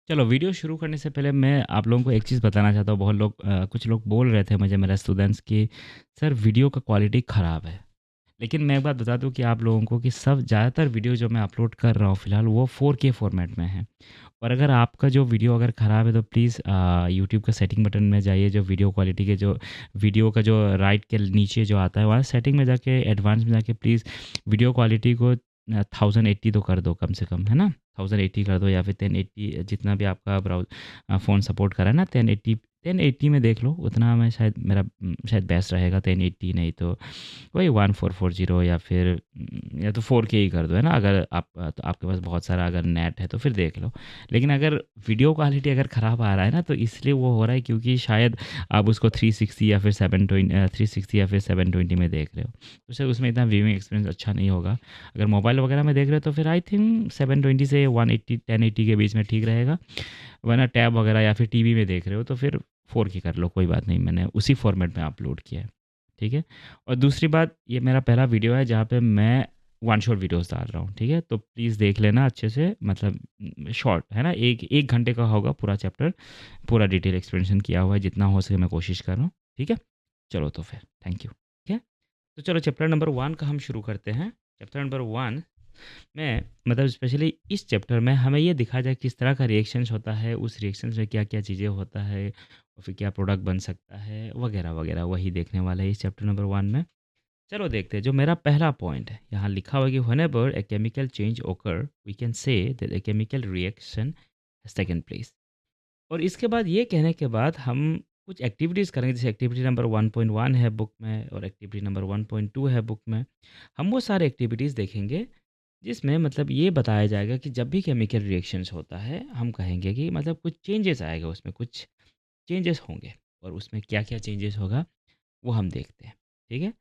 चलो वीडियो शुरू करने से पहले मैं आप लोगों को एक चीज़ बताना चाहता हूँ। बहुत लोग कुछ लोग बोल रहे थे मुझे, मेरे स्टूडेंट्स, कि सर वीडियो का क्वालिटी ख़राब है। लेकिन मैं एक बात बता दूँ कि आप लोगों को कि सब ज़्यादातर वीडियो जो मैं अपलोड कर रहा हूँ फ़िलहाल वो 4K फ़ॉर्मेट में है। और अगर आपका जो वीडियो अगर ख़राब है तो प्लीज़ यूट्यूब का सेटिंग बटन में जाइए, जो वीडियो क्वालिटी के जो वीडियो का जो राइट के नीचे जो आता है वहाँ सेटिंग में जाके एडवांस में जाके प्लीज़ वीडियो क्वालिटी को 1080 तो कर दो कम से कम, है ना? 1080 कर दो या फिर 1080, जितना भी आपका फ़ोन सपोर्ट कर रहा है ना, 1080 में देख लो। उतना मैं शायद मेरा शायद बेस्ट रहेगा 1080, नहीं तो वही 1440 या फिर या तो 4K ही कर दो, है ना? अगर आप तो आपके पास बहुत सारा अगर नेट है तो फिर देख लो। लेकिन अगर वीडियो क्वालिटी अगर ख़राब आ रहा है ना, तो इसलिए वो हो रहा है क्योंकि शायद आप उसको 360 या फिर 360 या फिर 720 में देख रहे हो, तो शायद उसमें इतना व्यूइंग एक्सपीरियंस अच्छा नहीं होगा। अगर मोबाइल वगैरह में देख रहे हो तो फिर आई थिंक 720 से 180 1080 के बीच में ठीक रहेगा। वरना टैब वगैरह या फिर टीवी में देख रहे हो तो फिर 4K कर लो, कोई बात नहीं, मैंने उसी फॉर्मेट में अपलोड किया है। ठीक है? और दूसरी बात, ये मेरा पहला वीडियो है जहाँ पे मैं वन शॉट वीडियोस डाल रहा हूँ। ठीक है? तो प्लीज़ देख लेना अच्छे से, मतलब शॉर्ट है ना, एक घंटे का होगा पूरा चैप्टर। पूरा डिटेल एक्सप्लेनेशन किया हुआ है, जितना हो सके मैं कोशिश कर रहा हूँ। ठीक है? चलो तो फिर थैंक यू। ठीक है? तो चलो चैप्टर नंबर 1 का हम शुरू करते हैं। चैप्टर नंबर 1 में मतलब स्पेशली इस चैप्टर में हमें ये दिखाया जाए किस तरह का रिएक्शंस होता है, उस रिएक्शंस में क्या-क्या चीज़ें होता है और फिर क्या प्रोडक्ट बन सकता है वगैरह-वगैरह, वही देखने वाले हैं इस चैप्टर नंबर 1 में। चलो देखते हैं, जो मेरा पहला पॉइंट है, यहाँ लिखा हुआ है कि whenever a chemical change occur, we can say that a chemical reaction has taken place. और इसके बाद ये कहने के बाद हम कुछ एक्टिविटीज़ करेंगे, जैसे एक्टिविटी नंबर 1.1 है बुक में और एक्टिविटी नंबर 1.2 है बुक में। हम वो सारे एक्टिविटीज़ देखेंगे जिसमें मतलब ये बताया जाएगा कि जब भी केमिकल रिएक्शंस होता है, हम कहेंगे कि मतलब कुछ चेंजेस आएगा, उसमें कुछ चेंजेस होंगे और उसमें क्या-क्या चेंजेस होगा वो हम देखते हैं। ठीक है?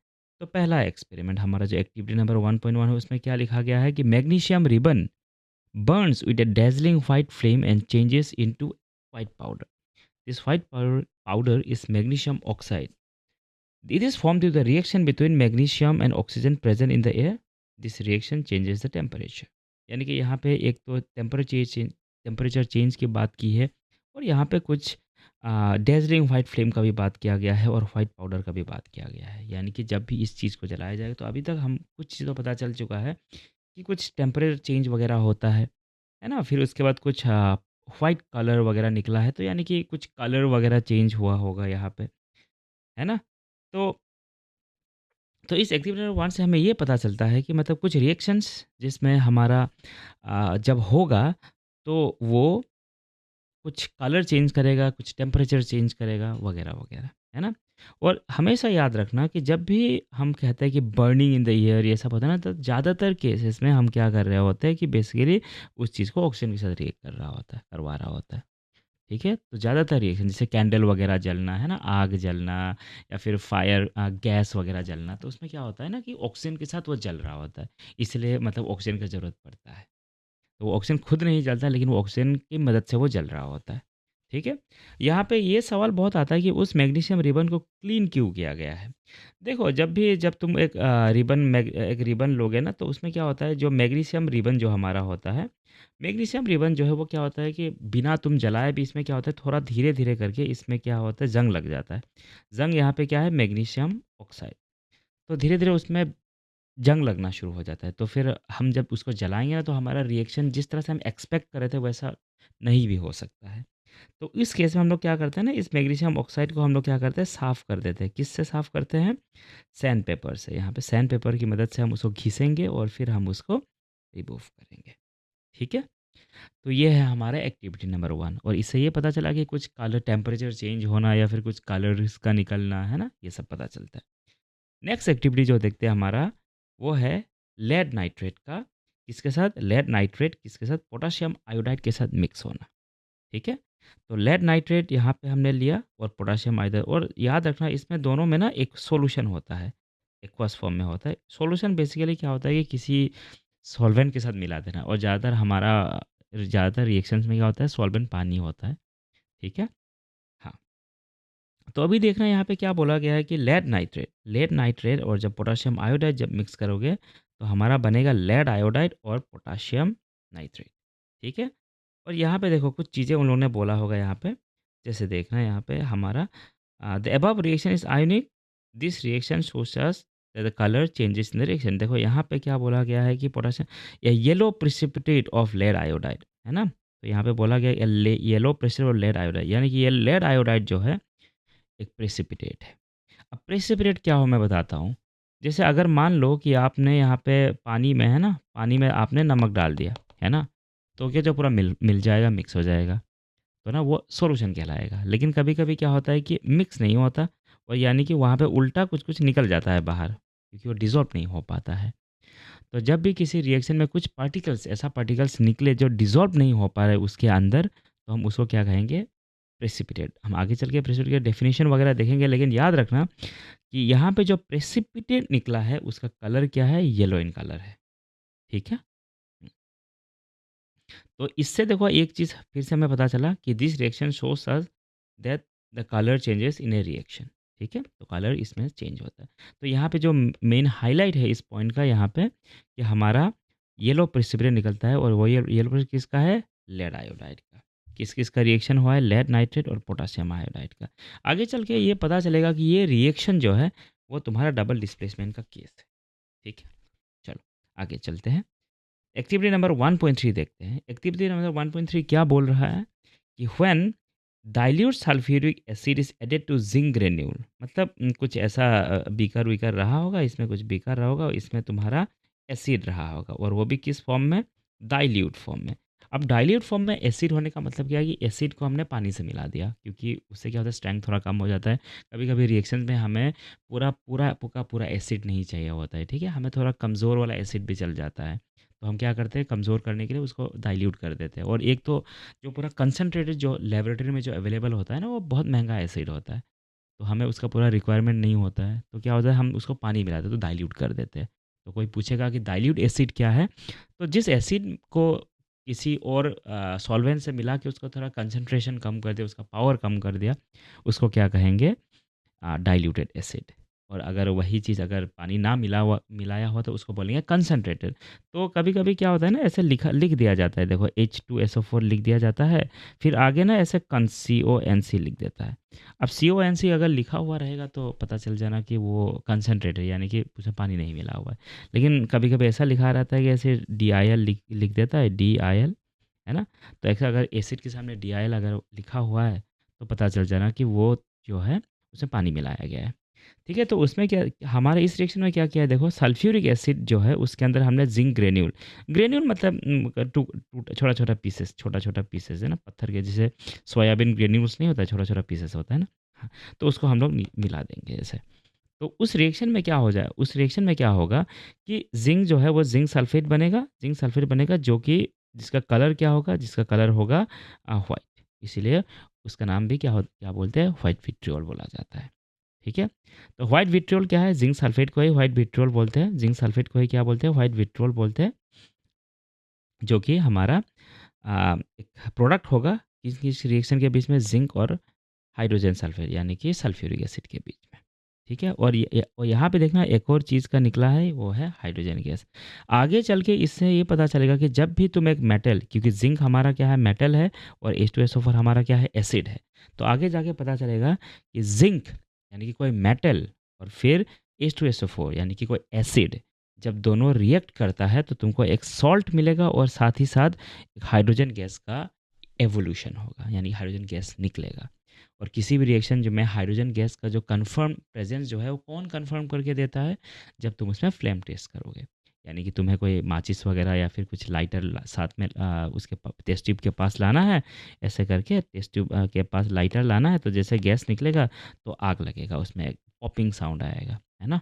तो पहला एक्सपेरिमेंट हमारा जो एक्टिविटी नंबर 1.1 है उसमें क्या लिखा गया है कि magnesium ribbon burns with a dazzling white flame and changes into white powder. This white powder is magnesium oxide. It is formed through the reaction between magnesium and oxygen present in the air. This reaction changes the temperature. यानी कि यहाँ पे एक तो temperature change की बात की है और यहाँ पे कुछ डेजलिंग वाइट फ्लेम का भी बात किया गया है और वाइट पाउडर का भी बात किया गया है। यानी कि जब भी इस चीज़ को जलाया जाएगा, तो अभी तक हम कुछ चीज़ों पता चल चुका है कि कुछ टेम्परेचर चेंज वगैरह होता है ना? फिर उसके बाद कुछ व्हाइट कलर वगैरह निकला है, तो यानी कि कुछ कलर वगैरह चेंज हुआ होगा यहाँ पे, है ना? तो इस एक्टिविटी नंबर 1 से हमें ये पता चलता है कि मतलब कुछ रिएक्शंस जिसमें हमारा जब होगा तो वो कुछ कलर चेंज करेगा, कुछ टेम्परेचर चेंज करेगा वगैरह-वगैरह, है ना? और हमेशा याद रखना कि जब भी हम कहते हैं कि बर्निंग इन द एयर ये सब होता है ना, तो ज़्यादातर केसेस में हम क्या कर रहे होते हैं कि बेसिकली उस चीज़ को ऑक्सीजन के साथ रिएक्ट कर रहा होता है, करवा रहा होता है। ठीक है? तो ज़्यादातर रिएक्शन जैसे कैंडल वगैरह जलना, है ना? आग जलना या फिर गैस वगैरह जलना, तो उसमें क्या होता है ना कि ऑक्सीजन के साथ वो जल रहा होता है। इसलिए मतलब ऑक्सीजन की ज़रूरत पड़ता है। तो वो ऑक्सीजन खुद नहीं जलता, लेकिन वो ऑक्सीजन की मदद से वो जल रहा होता है। ठीक है? यहाँ पे ये सवाल बहुत आता है कि उस मैग्नीशियम रिबन को क्लीन क्यों किया गया है? देखो, जब तुम एक रिबन लोगे ना, तो उसमें क्या होता है, जो मैग्नीशियम रिबन जो हमारा होता है, मैग्नीशियम रिबन जो है वो क्या होता है कि बिना तुम जलाए भी इसमें क्या होता है, थोड़ा धीरे-धीरे करके इसमें क्या होता है, ज़ंग लग जाता है। ज़ंग यहाँ पे क्या है, मैग्नीशियम ऑक्साइड। तो धीरे-धीरे उसमें जंग लगना शुरू हो जाता है। तो फिर हम जब उसको जलाएँगे ना, तो हमारा रिएक्शन जिस तरह से हम एक्सपेक्ट कर रहे थे वैसा नहीं भी हो सकता है। तो इस केस में हम लोग क्या करते हैं ना, इस मैग्नीशियम ऑक्साइड को हम लोग क्या करते हैं, साफ़ कर देते हैं। किससे साफ़ करते हैं? सैंड पेपर से। यहाँ पे सैंड पेपर की मदद से हम उसको घिसेंगे और फिर हम उसको रिमूव करेंगे। ठीक है? तो ये है हमारा एक्टिविटी नंबर 1 और इससे ये पता चला कि कुछ कलर टेम्परेचर चेंज होना या फिर कुछ कलर्स का निकलना, है ना? ये सब पता चलता है। नेक्स्ट एक्टिविटी जो देखते हैं हमारा, वो है लेड नाइट्रेट का, किसके साथ? लेड नाइट्रेट किसके साथ? पोटेशियम आयोडाइड के साथ मिक्स होना। ठीक है? तो लेड नाइट्रेट यहाँ पे हमने लिया और पोटेशियम आयोडाइड, और याद रखना इसमें दोनों में ना एक सॉल्यूशन होता है, एक्वस फॉर्म में होता है। सॉल्यूशन बेसिकली क्या होता है कि किसी सॉल्वेंट के साथ मिला देना, और ज़्यादातर रिएक्शंस में क्या होता है, सॉल्वेंट पानी होता है। ठीक है? हाँ। तो अभी देखना यहाँ पे क्या बोला गया है कि लेड नाइट्रेट और जब पोटेशियम आयोडाइड जब मिक्स करोगे, तो हमारा बनेगा लेड आयोडाइड और पोटेशियम नाइट्रेट। ठीक है? और यहाँ पे देखो कुछ चीज़ें उन लोगों ने बोला होगा यहाँ पे, जैसे देखना यहाँ पे हमारा the above reaction is ionic, this reaction shows us that the colour changes in the reaction. देखो यहाँ पे क्या बोला गया है कि पोटेशियम या yellow precipitate of lead iodide, है ना? तो यहाँ पे बोला गया yellow precipitate of lead iodide, यानी कि ये लेड आयोडाइड जो है एक प्रेसिपिटेट है। अब प्रेसिपिटेट क्या हो मैं बताता हूँ। जैसे अगर मान लो कि आपने यहाँ पे पानी में, है ना, पानी में आपने नमक डाल दिया, है ना? तो क्या जो पूरा मिल मिल जाएगा, मिक्स हो जाएगा, तो ना वो सॉल्यूशन कहलाएगा। लेकिन कभी-कभी क्या होता है कि मिक्स नहीं होता, और यानी कि वहाँ पे उल्टा कुछ-कुछ निकल जाता है बाहर, क्योंकि वो डिसॉल्व नहीं हो पाता है। तो जब भी किसी रिएक्शन में कुछ पार्टिकल्स, ऐसा पार्टिकल्स निकले जो डिसॉल्व नहीं हो पा रहे उसके अंदर, तो हम उसको क्या कहेंगे? प्रेसिपिटेट। हम आगे चल के प्रेसिपिटेट की डेफिनिशन वगैरह देखेंगे, लेकिन याद रखना कि यहाँ पे जो प्रेसिपिटेट निकला है उसका कलर क्या है? येलो इन कलर है। ठीक है? तो इससे देखो एक चीज़ फिर से हमें पता चला कि this reaction shows us that the colour changes in a reaction. ठीक है? तो कलर इसमें चेंज होता है। तो यहाँ पे जो मेन हाइलाइट है इस पॉइंट का यहाँ पे कि हमारा येलो प्रेसिपिटेट निकलता है, और वो येलो प्रेसिपिटेट किसका है? लेड आयोडाइड का। किस-किस का रिएक्शन हुआ है? लेड नाइट्रेट और पोटेशियम आयोडाइड का। आगे चल के ये पता चलेगा कि ये रिएक्शन जो है वो तुम्हारा डबल डिस्प्लेसमेंट का केस है। ठीक है? चलो आगे चलते हैं। एक्टिविटी नंबर 1.3 देखते हैं। एक्टिविटी नंबर 1.3 क्या बोल रहा है कि when dilute sulphuric acid is added to zinc granule, मतलब कुछ ऐसा बीकर वीकर रहा होगा, इसमें कुछ बीकर रहा होगा, इसमें तुम्हारा एसिड रहा होगा, और वो भी किस फॉर्म में? डाइल्यूट फॉर्म में। अब डाइल्यूट फॉर्म में एसिड होने का मतलब क्या है कि एसिड को हमने पानी से मिला दिया, क्योंकि उससे क्या होता है? स्ट्रेंथ थोड़ा कम हो जाता है। कभी कभी रिएक्शन में हमें पूरा एसिड नहीं चाहिए होता है, ठीक है, हमें थोड़ा कमज़ोर वाला एसिड भी चल जाता है। तो हम क्या करते हैं? कमज़ोर करने के लिए उसको डाइल्यूट कर देते हैं। और एक तो जो पूरा कंसंट्रेटेड जो लेबोरेटरी में जो अवेलेबल होता है ना, वो बहुत महंगा एसिड होता है, तो हमें उसका पूरा रिक्वायरमेंट नहीं होता है, तो क्या होता है? हम उसको पानी मिलाते हैं, तो डाइल्यूट कर देते हैं। तो कोई पूछेगा कि डाइल्यूट एसिड क्या है? तो जिस एसिड को किसी और सॉल्वेंट से मिला के उसका थोड़ा कंसंट्रेशन कम कर दिया, उसका पावर कम कर दिया, उसको क्या कहेंगे? Diluted acid. और अगर वही चीज़ अगर पानी ना मिलाया हुआ तो उसको बोलेंगे कंसंट्रेटेड। तो कभी-कभी क्या होता है ना, ऐसे लिख दिया जाता है, देखो H2SO4 लिख दिया जाता है, फिर आगे ना ऐसे CONC लिख देता है। अब CONC अगर लिखा हुआ रहेगा तो पता चल जाना कि वो कंसंट्रेटेड, यानी कि उसमें पानी नहीं मिला हुआ है। लेकिन कभी-कभी ऐसा लिखा रहता है कि ऐसे DIL लिख देता है, DIL, है ना? तो ऐसा अगर एसिड के सामने DIL अगर लिखा हुआ है तो पता चल जाना कि वो जो है उसमें पानी मिलाया गया है। ठीक है? तो उसमें क्या हमारे इस रिएक्शन में क्या किया है, देखो सल्फ्यूरिक एसिड जो है उसके अंदर हमने ज़िंक ग्रेन्यूल, ग्रेन्यूल मतलब छोटा-छोटा पीसेस, छोटा-छोटा पीसेस है ना, पत्थर के जैसे सोयाबीन ग्रेन्यूल्स नहीं होता है, छोटा-छोटा पीसेस होता है ना? हाँ, तो उसको हम लोग मिला देंगे ऐसे। तो उस रिएक्शन में क्या हो जाए, उस रिएक्शन में क्या होगा कि ज़िंक जो है वो ज़िंक सल्फेट बनेगा, जो कि जिसका कलर क्या होगा? जिसका कलर होगा व्हाइट। इसीलिए उसका नाम भी क्या बोलते हैं? व्हाइट विट्रियोल बोला जाता है। ठीक है? तो व्हाइट विट्रियोल क्या है? ज़िंक सल्फेट को ही व्हाइट विट्रियोल बोलते हैं। ज़िंक सल्फेट को ही क्या बोलते हैं? व्हाइट विट्रियोल बोलते हैं, जो कि हमारा एक प्रोडक्ट होगा किस रिएक्शन के बीच में? ज़िंक और हाइड्रोजन सल्फाइड, यानी कि सल्फ्यूरिक एसिड के बीच में। ठीक है? और यहाँ पे देखना एक और चीज़ का निकला है, वो है हाइड्रोजन गैस। आगे चल के इससे ये पता चलेगा कि जब भी तुम एक मेटल, क्योंकि ज़िंक हमारा क्या है? मेटल है, और H2SO4 हमारा क्या है? एसिड है। तो आगे जाके पता चलेगा कि ज़िंक यानी कि कोई मेटल, और फिर H2SO4 यानी कि कोई एसिड, जब दोनों रिएक्ट करता है तो तुमको एक सॉल्ट मिलेगा, और साथ ही साथ एक हाइड्रोजन गैस का एवोल्यूशन होगा, यानी हाइड्रोजन गैस निकलेगा। और किसी भी रिएक्शन जो में हाइड्रोजन गैस का जो कन्फर्म प्रेजेंस जो है वो कौन कन्फर्म करके देता है? जब तुम उसमें फ्लेम टेस्ट करोगे, यानी कि तुम्हें कोई माचिस वगैरह या फिर कुछ लाइटर साथ में उसके टेस्ट ट्यूब के पास लाना है, ऐसे करके टेस्ट ट्यूब के पास लाइटर लाना है, तो जैसे गैस निकलेगा तो आग लगेगा, उसमें एक पॉपिंग साउंड आएगा, है ना?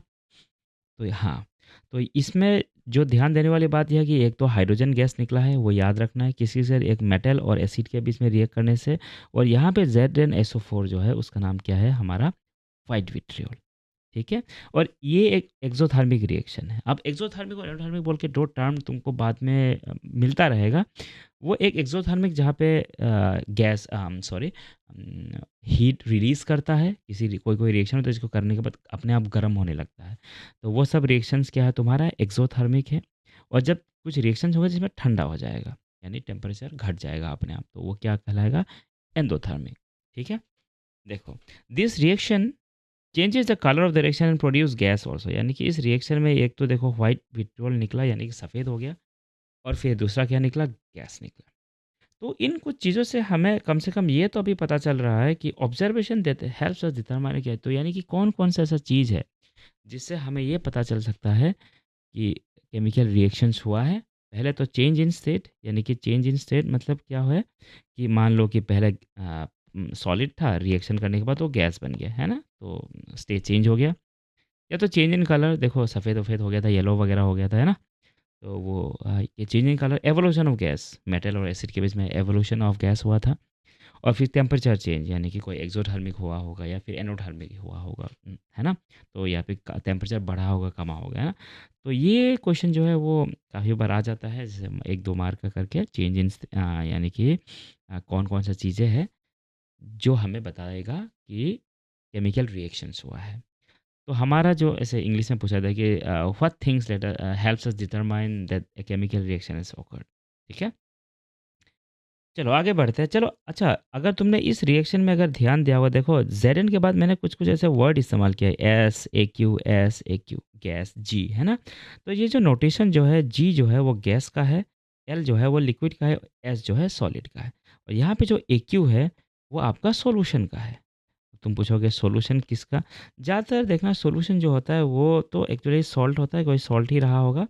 तो हाँ, तो इसमें जो ध्यान देने वाली बात यह है कि एक तो हाइड्रोजन गैस निकला है, वो याद रखना है, किसी से एक मेटल और एसिड के बीच में रिएक्ट करने से। और यहाँ पे ZnSO4 जो है उसका नाम क्या है? हमारा व्हाइट विट्रियोल। ठीक है? और ये एक एक्ज़ोथर्मिक रिएक्शन है। अब एक्ज़ोथर्मिक और एंडोथर्मिक बोल के 2 टर्म तुमको बाद में मिलता रहेगा। वो एक एक्ज़ोथर्मिक जहाँ पे गैस सॉरी हीट रिलीज़ करता है, कोई रिएक्शन होता है जिसको करने के बाद अपने आप गर्म होने लगता है। तो वो सब रिएक्शंस क्या है तुम्हारा? एक्ज़ोथर्मिक है। और जब कुछ रिएक्शंस होगा जिसमें ठंडा हो जाएगा, यानी टेम्परेचर घट जाएगा अपने आप, तो वो क्या कहलाएगा, एंडोथर्मिक। ठीक है, देखो this reaction changes the colour of the reaction and produce gas also, यानी कि इस रिएक्शन में एक तो देखो व्हाइट विट्रियोल निकला यानी कि सफ़ेद हो गया, और फिर दूसरा क्या निकला, गैस निकला। तो इन कुछ चीज़ों से हमें कम से कम ये तो अभी पता चल रहा है कि ऑब्जर्वेशन देते हेल्प्स अस डिटरमाइन, क्या तो यानी कि कौन कौन सा ऐसा चीज़ है जिससे हमें ये पता चल सकता है कि केमिकल रिएक्शंस हुआ है। पहले तो चेंज इन स्टेट, यानी कि चेंज इन स्टेट मतलब क्या है कि मान लो कि पहले सॉलिड था, रिएक्शन करने के बाद वो गैस बन गया, है ना? तो स्टेट चेंज हो गया। या तो चेंज इन कलर, देखो सफ़ेद-वफ़ेद हो गया था, येलो वगैरह हो गया था, है ना? तो वो ये change in colour, evolution of gas, metal और एसिड के बीच में एवोल्यूशन ऑफ गैस हुआ था। और फिर टेम्परेचर चेंज, यानी कि कोई एक्सोथर्मिक हुआ होगा या फिर एंडोथर्मिक हुआ होगा, है ना? तो या फिर टेम्परेचर बढ़ा होगा, कमा होगा, है ना? तो ये क्वेश्चन जो है वो काफ़ी बार आ जाता है, जैसे 1-2 मार्क का करके, चेंज इन यानी कि कौन-कौन सा चीज़ें हैं जो हमें बताएगा कि केमिकल रिएक्शंस हुआ है। तो हमारा जो ऐसे इंग्लिश में पूछा था कि what things later helps us determine that a chemical reaction is awkward. ठीक है, चलो आगे बढ़ते हैं। चलो अच्छा, अगर तुमने इस रिएक्शन में अगर ध्यान दिया होगा, देखो जेड के बाद मैंने कुछ कुछ ऐसे वर्ड इस्तेमाल किया है, एस ए क्यू गैस, जी, है ना? तो ये जो नोटेशन जो है, जी जो है वो गैस का है, एल जो है वो लिक्विड का है, एस जो है सॉलिड का है, और यहाँ पे जो ए क्यू है वो आपका सॉल्यूशन का है। तुम पूछोगे सॉल्यूशन किसका? ज़्यादातर देखना सॉल्यूशन जो होता है वो तो एक्चुअली सॉल्ट होता है, कोई सॉल्ट ही रहा होगा,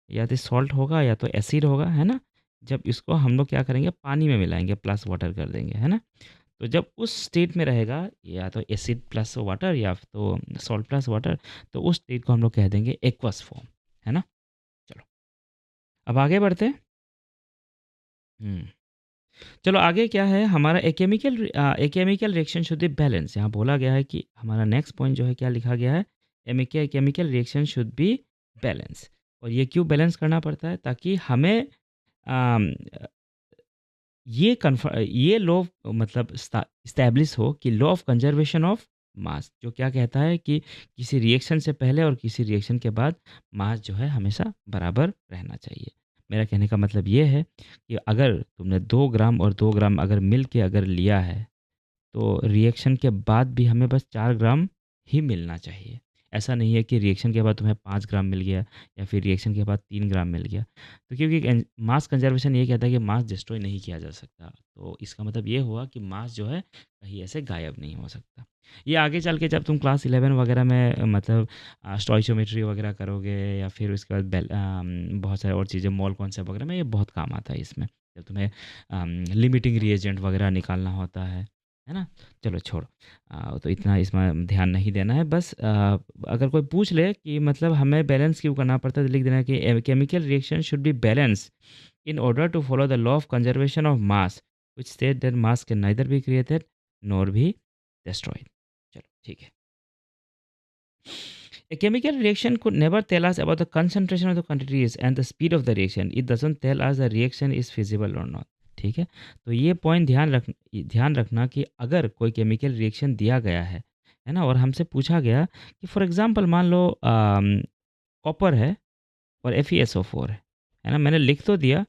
या तो सॉल्ट होगा या तो एसिड होगा, है ना? जब इसको हम लोग क्या करेंगे, पानी में मिलाएँगे, प्लस वाटर कर देंगे, है ना? तो जब उस स्टेट में रहेगा, या तो एसिड प्लस वाटर या तो सॉल्ट प्लस वाटर, तो उस स्टेट को हम लोग कह देंगे एक्वस फॉर्म, है ना? चलो, अब आगे बढ़ते हैं। हुँ। चलो आगे क्या है हमारा, a chemical reaction should be balance. यहाँ बोला गया है कि हमारा नेक्स्ट पॉइंट जो है क्या लिखा गया है, chemical reaction should be balance. और ये क्यों बैलेंस करना पड़ता है, ताकि हमें अम, ये लॉ मतलब इस्टेब्लिश हो कि लॉ ऑफ कंजर्वेशन ऑफ मास, जो क्या कहता है कि किसी रिएक्शन से पहले और किसी रिएक्शन के बाद मास जो है हमेशा बराबर रहना चाहिए। मेरा कहने का मतलब ये है कि अगर तुमने 2 ग्राम और 2 ग्राम अगर मिल के अगर लिया है, तो रिएक्शन के बाद भी हमें बस 4 ग्राम ही मिलना चाहिए। ऐसा नहीं है कि रिएक्शन के बाद तुम्हें 5 ग्राम मिल गया या फिर रिएक्शन के बाद 3 ग्राम मिल गया। तो क्योंकि मास कंज़र्वेशन ये कहता है कि मास डिस्ट्रॉय नहीं किया जा सकता। तो इसका मतलब ये हुआ कि मास जो है कहीं ऐसे गायब नहीं हो सकता। ये आगे चल के जब तुम क्लास 11 वगैरह में मतलब स्टोइचियोमेट्री वगैरह करोगे, या फिर उसके बाद बहुत सारे और चीज़ें, मोल कॉन्सेप्ट वगैरह में ये बहुत काम आता है इसमें। जब तुम्हें लिमिटिंग रिएजेंट वगैरह निकालना होता है ना? चलो छोड़ो। तो इतना इसमें ध्यान नहीं देना है। बस अगर कोई पूछ ले कि मतलब हमें बैलेंस क्यों करना पड़ता है, तो लिख देना है कि chemical reaction should be balance in order to follow the law of conservation of mass which state that mass can neither be created nor be destroyed। चलो ठीक है। A chemical reaction could never tell us about the concentration of the quantities and the speed of the reaction. It doesn't tell us the reaction is feasible or not। ठीक है, तो ये point ध्यान रखना कि अगर कोई केमिकल रिएक्शन दिया गया है ना, और हमसे पूछा गया कि फॉर एग्जांपल मान लो कॉपर है और FeSO4 है ना, मैंने लिख तो दिया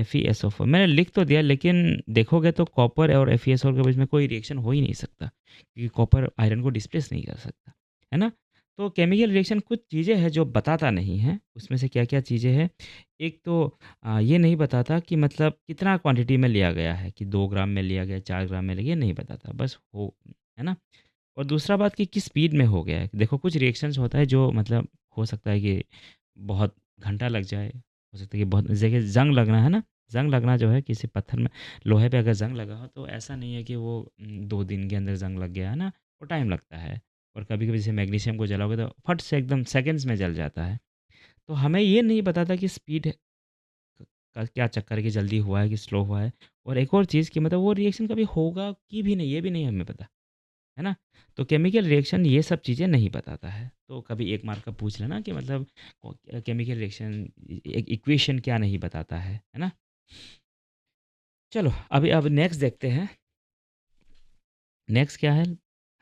FeSO4, मैंने लिख तो दिया, लेकिन देखोगे तो कॉपर और FeSO4 के बीच में कोई रिएक्शन हो ही नहीं सकता, क्योंकि कॉपर आयरन को डिस्प्लेस नहीं कर सकता, है ना? तो केमिकल रिएक्शन कुछ चीज़ें हैं जो बताता नहीं है, उसमें से क्या-क्या चीज़ें हैं? एक तो ये नहीं बताता कि मतलब कितना क्वांटिटी में लिया गया है, कि 2 ग्राम में लिया गया, 4 ग्राम में लिया गया, नहीं बताता, बस हो, है ना? और दूसरा बात कि किस स्पीड में हो गया है। देखो कुछ रिएक्शंस होता है जो मतलब हो सकता है कि बहुत घंटा लग जाए, हो सकता है कि बहुत जगह ज़ंग लगना, है ना? ज़ंग लगना जो है किसी पत्थर में, लोहे पे अगर ज़ंग लगा हो, तो ऐसा नहीं है कि वो 2 दिन के अंदर ज़ंग लग गया, है ना? वो टाइम लगता है। और कभी-कभी जैसे मैग्नीशियम को जलाओगे तो फट से एकदम सेकंड्स में जल जाता है। तो हमें ये नहीं बताता कि स्पीड का क्या चक्कर है, कि जल्दी हुआ है कि स्लो हुआ है। और एक और चीज़ कि मतलब वो रिएक्शन कभी होगा कि भी नहीं, ये भी नहीं हमें पता। है ना? तो केमिकल रिएक्शन ये सब चीज़ें नहीं बताता है। तो कभी 1 मार्क का पूछ लेना कि मतलब केमिकल रिएक्शन इक्वेशन क्या नहीं बताता है ना? चलो अभी अब नेक्स्ट देखते हैं। नेक्स्ट क्या है?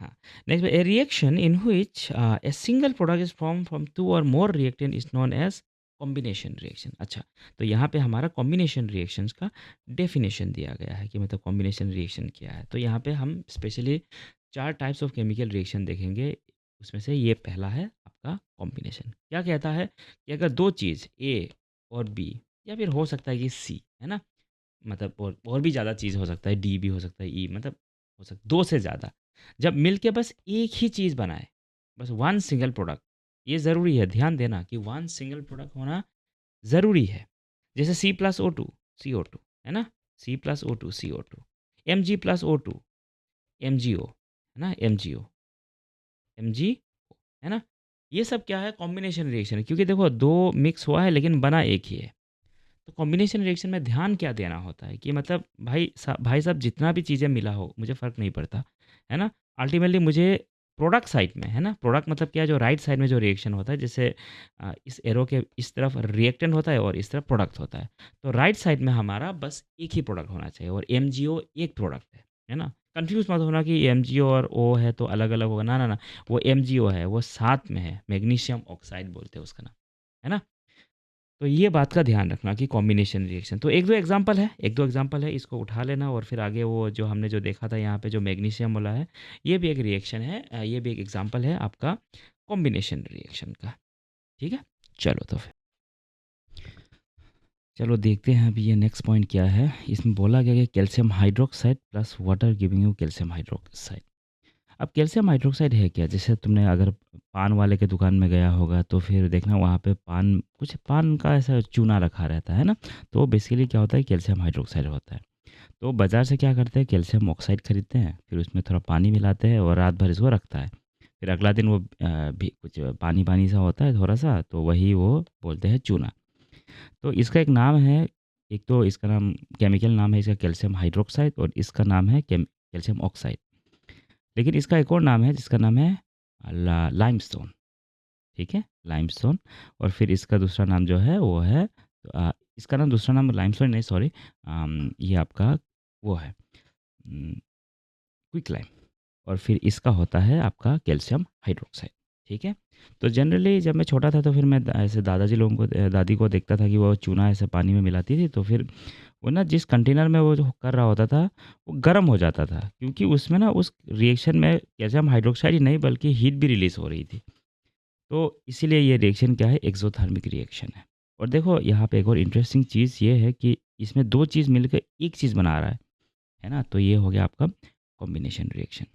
हाँ, next a reaction in which a single product is formed from 2 और more reactant is known as combination reaction. अच्छा, तो यहाँ पे हमारा कॉम्बिनेशन रिएक्शंस का डेफिनेशन दिया गया है कि मतलब कॉम्बिनेशन रिएक्शन क्या है। तो यहाँ पे हम specially 4 types of chemical reaction देखेंगे। उसमें से ये पहला है आपका कॉम्बिनेशन। क्या कहता है कि अगर 2 चीज़ ए और बी या फिर हो सकता है कि सी, है ना? मतलब और भी ज़्यादा चीज़ हो सकता है, डी भी हो सकता है, ई मतलब हो सकता 2 से ज़्यादा। जब मिलके बस एक ही चीज़ बनाए, बस वन सिंगल प्रोडक्ट, ये ज़रूरी है, ध्यान देना कि वन सिंगल प्रोडक्ट होना ज़रूरी है। जैसे C plus O two C O two, है ना? C plus O two C O two, M G plus O two M G O, है ना? एम जी ओ, एम जी, है ना? ये सब क्या है? कॉम्बिनेशन रिएक्शन है, क्योंकि देखो 2 मिक्स हुआ है लेकिन बना एक ही है। तो कॉम्बिनेशन रिएक्शन में ध्यान क्या देना होता है कि मतलब भाई साहब जितना भी चीज़ें मिला हो मुझे फ़र्क नहीं पड़ता, है ना? अल्टीमेटली मुझे प्रोडक्ट साइड में, है ना? प्रोडक्ट मतलब क्या है, जो राइट साइड में जो रिएक्शन होता है, जैसे इस एरो के इस तरफ रिएक्टेंट होता है और इस तरफ प्रोडक्ट होता है। तो राइट साइड में हमारा बस एक ही प्रोडक्ट होना चाहिए और एमजीओ एक प्रोडक्ट है ना? कन्फ्यूज़ मत होना कि एमजीओ और ओ है तो अलग-अलग होगा, ना, ना, ना, वो एमजीओ है, वो साथ में है, मैग्नीशियम ऑक्साइड बोलते हैं उसका नाम, है ना? तो ये बात का ध्यान रखना कि कॉम्बिनेशन रिएक्शन। तो 1-2 एग्ज़ाम्पल है, इसको उठा लेना और फिर आगे वो जो हमने जो देखा था यहाँ पे जो मैग्नीशियम वाला है, ये भी एक रिएक्शन है, ये भी एक एग्ज़ाम्पल है आपका कॉम्बिनेशन रिएक्शन का, ठीक है? चलो तो फिर चलो देखते हैं अभी ये नेक्स्ट पॉइंट क्या है। इसमें बोला गया कि calcium hydroxide plus water giving you calcium hydroxide. अब कैल्शियम हाइड्रोक्साइड है क्या? जैसे तुमने अगर पान वाले के दुकान में गया होगा तो फिर देखना वहाँ पे पान का ऐसा चूना रखा रहता है ना, तो बेसिकली क्या होता है, कैल्शियम हाइड्रोक्साइड होता है। तो बाज़ार से क्या करते हैं, कैल्शियम ऑक्साइड खरीदते हैं, फिर उसमें थोड़ा पानी मिलाते हैं और रात भर इसको रखता है। फिर अगला दिन वो भी कुछ पानी-पानी सा होता है थोड़ा-सा, तो वही वो बोलते हैं चूना। तो इसका एक नाम है, एक तो इसका नाम केमिकल नाम है इसका कैल्शियम हाइड्रोक्साइड और इसका नाम है कैल्शियम ऑक्साइड। लेकिन इसका एक और नाम है जिसका नाम है लाइमस्टोन, ठीक है? लाइमस्टोन। और फिर इसका दूसरा नाम जो है वो है इसका नाम दूसरा नाम लाइमस्टोन नहीं, सॉरी, ये आपका वो है क्विक लाइम। और फिर इसका होता है आपका कैल्शियम हाइड्रोक्साइड, ठीक है? तो जनरली जब मैं छोटा था तो फिर मैं ऐसे दादाजी लोगों को दादी को देखता था कि वो चूना ऐसे पानी में मिलाती थी, तो फिर वो ना जिस कंटेनर में वो जो कर रहा होता था वो गर्म हो जाता था, क्योंकि उसमें ना उस रिएक्शन में कैल्शियम हाइड्रोक्साइड ही नहीं बल्कि हीट भी रिलीज़ हो रही थी। तो इसीलिए ये रिएक्शन क्या है, एक्ज़ोथर्मिक रिएक्शन है। और देखो यहाँ पे एक और इंटरेस्टिंग चीज़ ये है कि इसमें 2 चीज़ मिलकर एक चीज़ बना रहा है ना? तो ये हो गया आपका कॉम्बिनेशन रिएक्शन,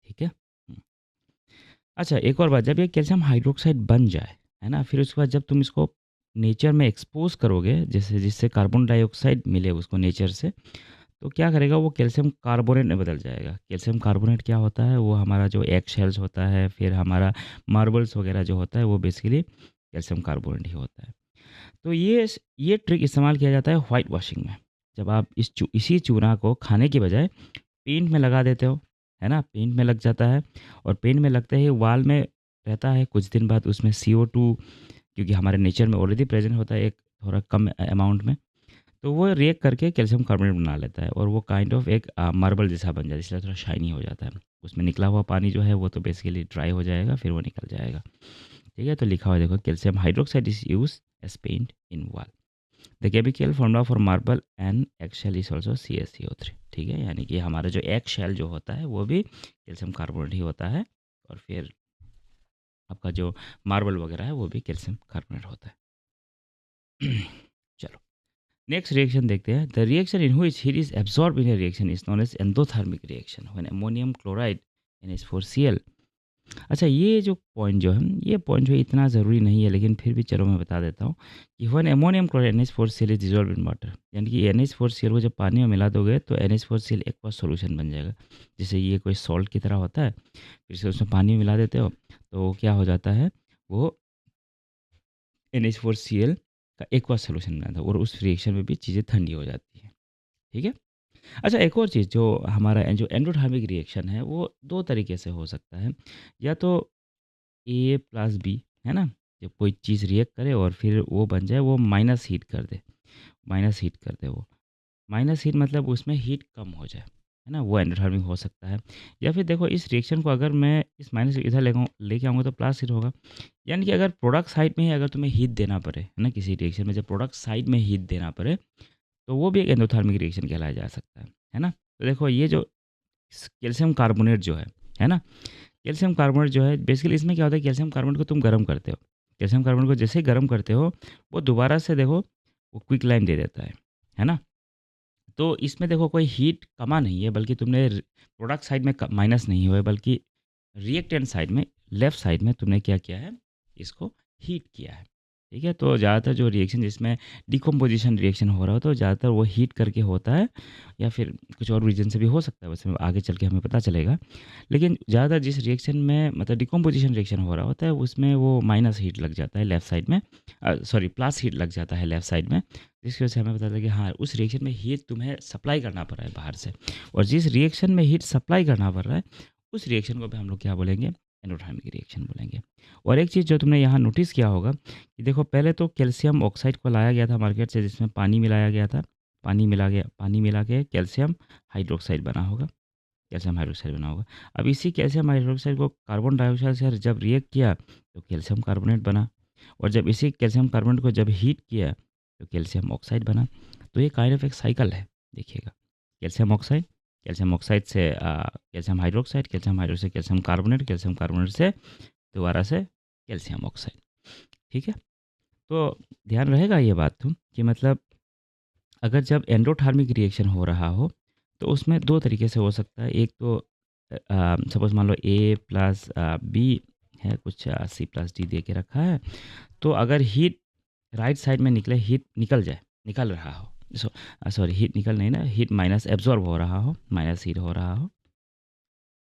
ठीक है? हुँ। अच्छा, एक और बात, जब ये कैल्शियम हाइड्रोक्साइड बन जाए, है ना? फिर उसके बाद जब तुम इसको नेचर में एक्सपोज़ करोगे, जैसे जिससे कार्बन डाइऑक्साइड मिले उसको नेचर से, तो क्या करेगा, वो कैल्शियम कार्बोनेट में बदल जाएगा। कैल्शियम कार्बोनेट क्या होता है, वो हमारा जो एग शेल्स होता है, फिर हमारा मार्बल्स वगैरह जो होता है, वो बेसिकली कैल्शियम कार्बोनेट ही होता है। तो ये ट्रिक इस्तेमाल किया जाता है व्हाइट वॉशिंग में। जब आप इसी चूना को खाने की बजाय पेंट में लगा देते हो, है ना? पेंट में लग जाता है और पेंट में लगते ही वाल में रहता है, कुछ दिन बाद उसमें CO2, क्योंकि हमारे नेचर में ऑलरेडी प्रेज़ेंट होता है एक थोड़ा कम अमाउंट में, तो वो रिएक्ट करके कैल्शियम कार्बोनेट बना लेता है और वो काइंड ऑफ एक मार्बल जैसा बन जाता है, इसलिए थोड़ा शाइनी हो जाता है। उसमें निकला हुआ पानी जो है वो तो बेसिकली ड्राई हो जाएगा, फिर वो निकल जाएगा। ठीक है? तो लिखा हुआ है देखो, calcium hydroxide is used as paint in wall. The chemical formula for marble and egg shell is also CaCO3। ठीक है? यानी कि हमारा जो एग शेल जो होता है वो भी कैल्शियम कार्बोनेट ही होता है और फिर आपका जो मार्बल वगैरह है वो भी कैल्शियम कार्बोनेट होता है। चलो, नेक्स्ट रिएक्शन देखते हैं। The reaction in which heat is absorb in a reaction is known as endothermic reaction when ammonium chloride NH4Cl। अच्छा, ये जो पॉइंट जो है, ये पॉइंट जो है इतना ज़रूरी नहीं है, लेकिन फिर भी चलो मैं बता देता हूँ कि when ammonium chloride NH4Cl is dissolve in water, यानी कि NH4Cl को जब पानी में मिला दोगे तो NH4Cl एक्वा सॉल्यूशन बन जाएगा। जैसे ये कोई सॉल्ट की तरह होता है, फिर से उसमें पानी में मिला देते हो तो क्या हो जाता है, वो NH4Cl का एक्वा सॉल्यूशन बनाता है और उस रिएक्शन में भी चीज़ें ठंडी हो जाती हैं। ठीक है? अच्छा, एक और चीज़ जो हमारा जो एंडोथर्मिक रिएक्शन है वो 2 तरीके से हो सकता है। या तो A प्लस बी, है ना? जब कोई चीज़ रिएक्ट करे और फिर वो बन जाए, वो माइनस हीट कर दे, माइनस हीट कर दे वो। माइनस हीट मतलब उसमें हीट कम हो जाए। है ना? वो एंडोथर्मिक हो सकता है। या फिर देखो इस रिएक्शन को अगर मैं इस माइनस इधर लेके आऊँगा तो प्लस हीट होगा। यानी कि अगर प्रोडक्ट साइड में ही अगर तुम्हें हीट देना पड़े, है ना? किसी रिएक्शन में जब प्रोडक्ट साइड में हीट देना पड़े, तो वो भी एक एंडोथर्मिक रिएक्शन कहलाया जा सकता है ना? तो देखो ये जो कैल्शियम कार्बोनेट जो है ना? कैल्शियम कार्बोनेट जो है बेसिकली इसमें क्या होता है, कैल्शियम कार्बोनेट को तुम गर्म करते हो। कैल्शियम कार्बोनेट को जैसे ही गर्म करते हो, वो दोबारा से देखो वो क्विक दे देता है ना? तो इसमें देखो कोई हीट कमा नहीं है, बल्कि तुमने प्रोडक्ट साइड में माइनस नहीं हुआ है, बल्कि रिएक्टेंट साइड में लेफ्ट साइड में तुमने क्या किया है, इसको हीट किया है। ठीक है, तो ज़्यादातर जो रिएक्शन जिसमें डिकम्पोजिशन रिएक्शन हो रहा हो तो ज़्यादातर वो हीट करके होता है, या फिर कुछ और रीजन से भी हो सकता है, वैसे आगे चल के हमें पता चलेगा। लेकिन ज़्यादातर जिस रिएक्शन में मतलब डिकम्पोजिशन रिएक्शन हो रहा होता है उसमें वो माइनस हीट लग जाता है लेफ्ट साइड में, सॉरी प्लस हीट लग जाता है लेफ्ट साइड में, जिसकी वजह से हमें पता चला कि हाँ उस रिएक्शन में हीट तुम्हें सप्लाई करना पड़ रहा है बाहर से, और जिस रिएक्शन में हीट सप्लाई करना पड़ रहा है उस रिएक्शन को भी हम लोग क्या बोलेंगे, एंडोथर्मिक रिएक्शन बोलेंगे। और एक चीज़ जो तुमने यहाँ नोटिस किया होगा कि देखो पहले तो कैल्शियम ऑक्साइड को लाया गया था मार्केट से, जिसमें पानी मिलाया गया था, पानी मिला के कैल्शियम हाइड्रोक्साइड बना होगा, कैल्शियम हाइड्रोक्साइड बना होगा। अब इसी कैल्शियम हाइड्रोक्साइड को कार्बन डाइऑक्साइड से जब रिएक्ट किया तो कैल्शियम कार्बोनेट बना, और जब इसी कैल्शियम कार्बोनेट को जब हीट किया तो कैल्शियम ऑक्साइड बना। तो ये काइंड ऑफ एक साइकिल है, देखिएगा, कैल्शियम ऑक्साइड, कैल्शियम ऑक्साइड से calcium hydroxide, calcium hydroxide calcium carbonate, calcium carbonate से दोबारा से कैल्शियम ऑक्साइड। ठीक है, तो ध्यान रहेगा ये बात तो कि मतलब अगर जब एंडोथर्मिक रिएक्शन हो रहा हो तो उसमें दो तरीके से हो सकता है। एक तो सपोज मान लो ए प्लस बी है, कुछ सी प्लस डी दे के रखा है, तो अगर हीट राइट साइड में निकले, हीट निकल जाए, निकल रहा हो, सॉरी हीट निकल नहीं ना, हीट माइनस एब्जॉर्ब हो रहा हो, माइनस हीट हो रहा हो,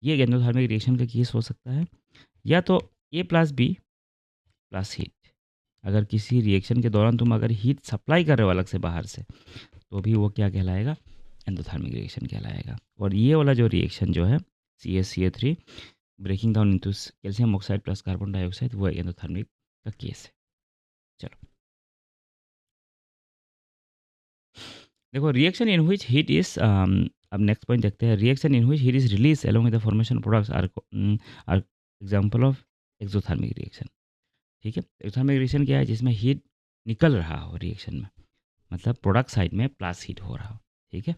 ये एंडोथर्मिक रिएक्शन का केस हो सकता है। या तो ए प्लस बी प्लस हीट, अगर किसी रिएक्शन के दौरान तुम अगर हीट सप्लाई कर रहे हो अलग से बाहर से, तो भी वो क्या कहलाएगा, एंडोथर्मिक रिएक्शन कहलाएगा। और ये वाला जो रिएक्शन जो है CaCO3 breaking down into calcium oxide plus carbon dioxide, वो एंडोथर्मिक का केस है। चलो देखो reaction in which heat is, अब नेक्स्ट पॉइंट देखते हैं, reaction in which heat is release along with the formation products are example of exothermic reaction. ठीक है, एक्सोथर्मिक रिएक्शन क्या है, जिसमें हीट निकल रहा हो रिएक्शन में, मतलब प्रोडक्ट साइड में प्लस हीट हो रहा हो। ठीक है,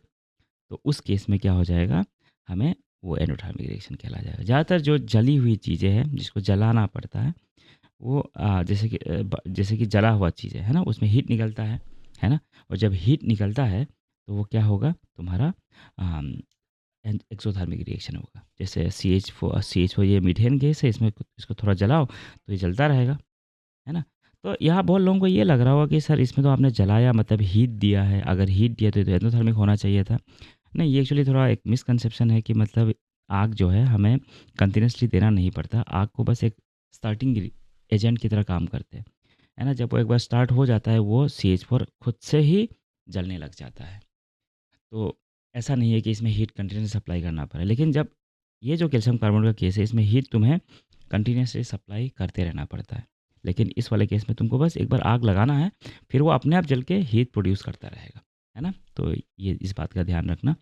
तो उस केस में क्या हो जाएगा, हमें वो एंडोथर्मिक रिएक्शन कहला जाएगा। ज़्यादातर जो जली हुई चीज़ें हैं जिसको जलाना पड़ता है, वो जैसे कि जला हुआ चीज़ें है ना, उसमें हीट निकलता है ना, और जब हीट निकलता है तो वो क्या होगा, तुम्हारा एक्सोथर्मिक रिएक्शन होगा। जैसे CH4 ये मीथेन गैस है, इसमें इसको थोड़ा जलाओ तो ये जलता रहेगा, है ना। तो यहाँ बहुत लोगों को ये लग रहा होगा कि सर इसमें तो आपने जलाया मतलब हीट दिया है, अगर हीट दिया तो ये तो एंडोथर्मिक होना चाहिए था। नहीं, ये एक्चुअली थोड़ा एक मिसकंसेप्शन है कि मतलब आग जो है हमें कंटिन्यूअसली देना नहीं पड़ता, आग को बस एक स्टार्टिंग एजेंट की तरह काम करते हैं, है ना। जब वो एक बार स्टार्ट हो जाता है वो CH4 खुद से ही जलने लग जाता है। तो ऐसा नहीं है कि इसमें हीट कंटिन्यूअसली सप्लाई करना पड़े, लेकिन जब ये जो कैल्शियम कार्बोनेट का केस है इसमें हीट तुम्हें कंटिन्यूअसली सप्लाई करते रहना पड़ता है। लेकिन इस वाले केस में तुमको बस एक बार आग लगाना है, फिर वो अपने आप जल के हीट प्रोड्यूस करता रहेगा, है ना। तो ये इस बात का ध्यान रखना।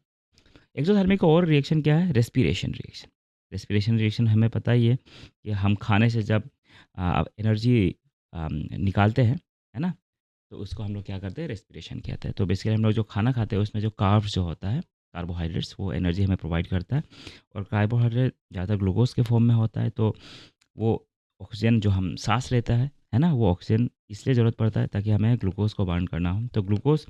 एक्सोथर्मिक का और रिएक्शन क्या है, रेस्पिरेशन रिएक्शन। रेस्पिरेशन रिएक्शन हमें पता ही है कि हम खाने से जब एनर्जी निकालते हैं, है ना, तो उसको हम लोग क्या करते हैं, रेस्पिरेशन कहते हैं। तो बेसिकली हम लोग जो खाना खाते हैं उसमें जो कार्ब्स जो होता है, कार्बोहाइड्रेट्स, वो एनर्जी हमें प्रोवाइड करता है, और कार्बोहाइड्रेट ज़्यादा ग्लूकोज के फॉर्म में होता है। तो वो ऑक्सीजन जो हम सांस लेता है ना, वो ऑक्सीजन इसलिए ज़रूरत पड़ता है ताकि हमें ग्लूकोज को बाउंड करना हो। तो ग्लूकोज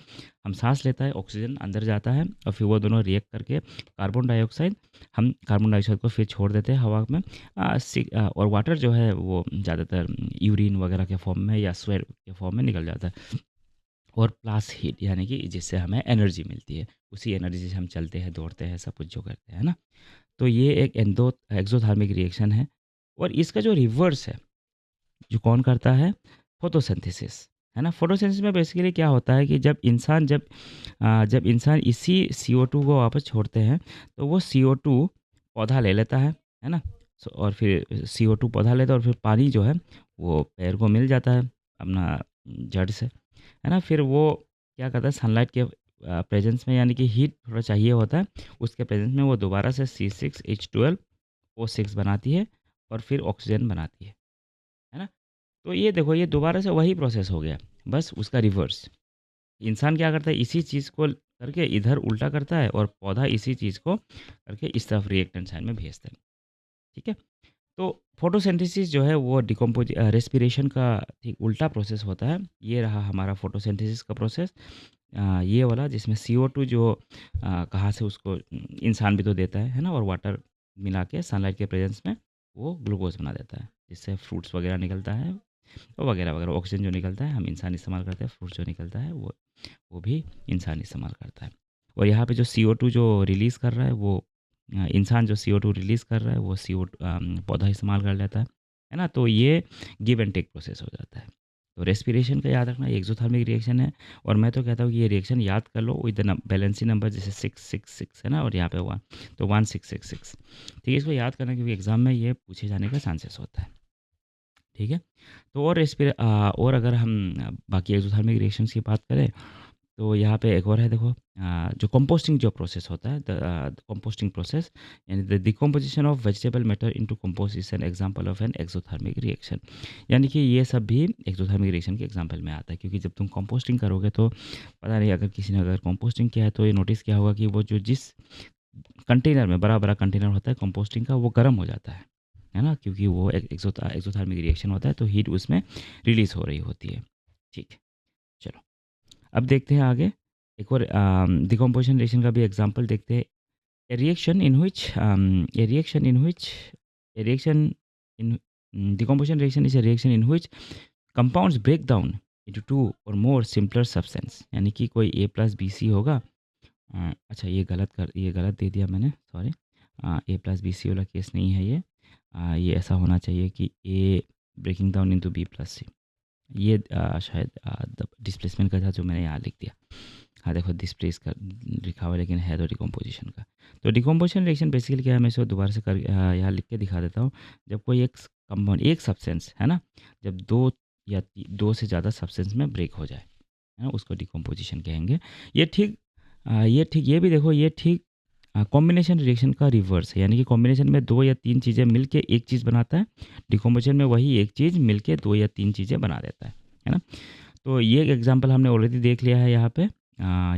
हम सांस लेता है, ऑक्सीजन अंदर जाता है, और फिर वो दोनों रिएक्ट करके हम कार्बन डाइऑक्साइड को फिर छोड़ देते हैं हवा में। और वाटर जो है वो ज़्यादातर यूरिन वगैरह के फॉर्म में या स्वेट के फॉर्म में निकल जाता है, और प्लस हीट यानी कि जिससे हमें एनर्जी मिलती है, उसी एनर्जी से हम चलते हैं, दौड़ते हैं, सब कुछ जो करते हैं, है ना। तो ये एक एक्सोथर्मिक रिएक्शन है। और इसका जो रिवर्स है, जो कौन करता है, फोटोसिंथेसिस, है ना। फोटोसिंथेसिस में बेसिकली क्या होता है कि जब इंसान इसी CO2 को वापस छोड़ते हैं तो वो CO2 पौधा ले लेता है ना। और फिर CO2 पौधा लेता है, और फिर पानी जो है वो पेड़ को मिल जाता है अपना जड़ से, है ना। फिर वो क्या करता है, सनलाइट के प्रेजेंस में, यानी कि हीट थोड़ा चाहिए होता है, उसके प्रेजेंस में वो दोबारा से C6H12O6 बनाती है और फिर ऑक्सीजन बनाती है ना? तो ये देखो, ये दोबारा से वही प्रोसेस हो गया, बस उसका रिवर्स। इंसान क्या करता है, इसी चीज़ को करके इधर उल्टा करता है और पौधा इसी चीज़ को करके इस तरफ रिएक्टेंट साइड में भेजता है, ठीक है? तो फोटोसिंथेसिस जो है वो रेस्पिरेशन का ठीक उल्टा प्रोसेस होता है। ये रहा हमारा फोटोसिंथेसिस का प्रोसेस, ये वाला जिसमें CO2 जो कहाँ से उसको इंसान भी तो देता है ना? और वाटर मिला के सनलाइट के प्रेजेंस में वो ग्लूकोज़ बना देता है, जिससे फ्रूट्स वगैरह निकलता है और वगैरह-वगैरह। ऑक्सीजन जो निकलता है हम इंसान इस्तेमाल करते हैं, फ्रूट जो निकलता है वो भी इंसान इस्तेमाल करता है। और यहाँ पे जो CO2 जो रिलीज़ कर रहा है वो इंसान जो CO2 रिलीज़ कर रहा है वो पौधा इस्तेमाल कर लेता है ना? तो ये गिव एंड टेक प्रोसेस हो जाता है। तो रेस्पिरेशन का याद रखना, ये एक्ज़ोथर्मिक रिएक्शन है और मैं तो कहता हूँ कि ये रिएक्शन याद कर लो विद द बैलेंसिंग नंबर, जैसे 666 है ना? और यहाँ पे 1, तो 1666, ठीक है? इसको याद करना क्योंकि एग्ज़ाम में ये पूछे जाने का चांसेस होता है, ठीक है? तो और अगर हम बाकी एक्ज़ोथर्मिक रिएक्शंस की बात करें, तो यहाँ पे एक और है देखो, जो कंपोस्टिंग जो प्रोसेस होता है, द कंपोस्टिंग प्रोसेस, यानी the decomposition of vegetable matter into compost is an example of an exothermic reaction. यानी कि ये सब भी एक्सोथर्मिक रिएक्शन के एग्जांपल में आता है, क्योंकि जब तुम कंपोस्टिंग करोगे तो पता नहीं, अगर किसी ने अगर कंपोस्टिंग किया है तो ये नोटिस किया होगा कि वो जो जिस कंटेनर में बड़ा-बड़ा कंटेनर होता है कंपोस्टिंग का, वो गर्म हो जाता है ना? क्योंकि वो एक एक्सोथर्मिक रिएक्शन होता है, तो हीट उसमें रिलीज़ हो रही होती है। ठीक है, चलो। अब देखते हैं आगे, एक और डिकम्पोजिशन रिएक्शन का भी एग्जांपल देखते हैं। A reaction in which a reaction in which a reaction in decomposition reaction is a reaction in which compounds break down into two or more simpler substance, यानी कि कोई A प्लस बी सी होगा। अच्छा, ये गलत दे दिया मैंने, sorry. A plus B C वाला केस नहीं है ये। ये ऐसा होना चाहिए कि A breaking down into B plus C. ये शायद डिस्प्लेसमेंट का था जो मैंने यहाँ लिख दिया। हाँ देखो, डिस्प्लेस का लिखा हुआ है, लेकिन है तो डिकम्पोजिशन का। तो डिकम्पोजिशन रिएक्शन बेसिकली क्या है, मैं इसको दोबारा से यहाँ लिख के दिखा देता हूँ। जब कोई एक कंपाउंड, एक सब्सटेंस है ना, जब दो से ज़्यादा सब्सटेंस में ब्रेक हो जाए, है ना, उसको डिकम्पोजिशन कहेंगे। ये भी देखो, ये ठीक कॉम्बिनेशन रिएक्शन का रिवर्स है, यानी कि कॉम्बिनेशन में 2 या 3 चीज़ें मिलके एक चीज़ बनाता है, डिकम्पोजिशन में वही एक चीज़ मिलके 2 या 3 चीज़ें बना देता है ना? तो ये एग्जांपल हमने ऑलरेडी देख लिया है यहाँ पे।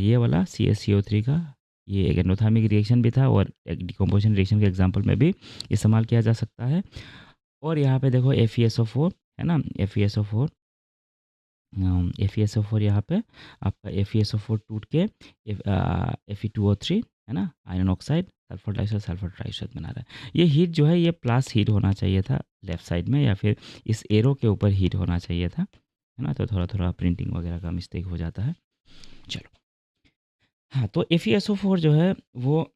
ये वाला CaCO3 का, ये एक एंडोथर्मिक रिएक्शन भी था और एक डिकम्पोजिशन रिएक्शन के एग्जांपल में भी इस्तेमाल किया जा सकता है। और यहाँ पे देखो FeSO4 है ना, FeSO4 यहाँ पे आपका FeSO4 टूट के Fe2O3 है ना, आयरन ऑक्साइड, सल्फर ट्राइऑक्साइड बना रहा है। ये हीट जो है ये प्लस हीट होना चाहिए था लेफ्ट साइड में, या फिर इस एरो के ऊपर हीट होना चाहिए था, है ना? तो थोड़ा प्रिंटिंग वगैरह का मिस्टेक हो जाता है। चलो, हाँ, तो FeSO4 जो है वो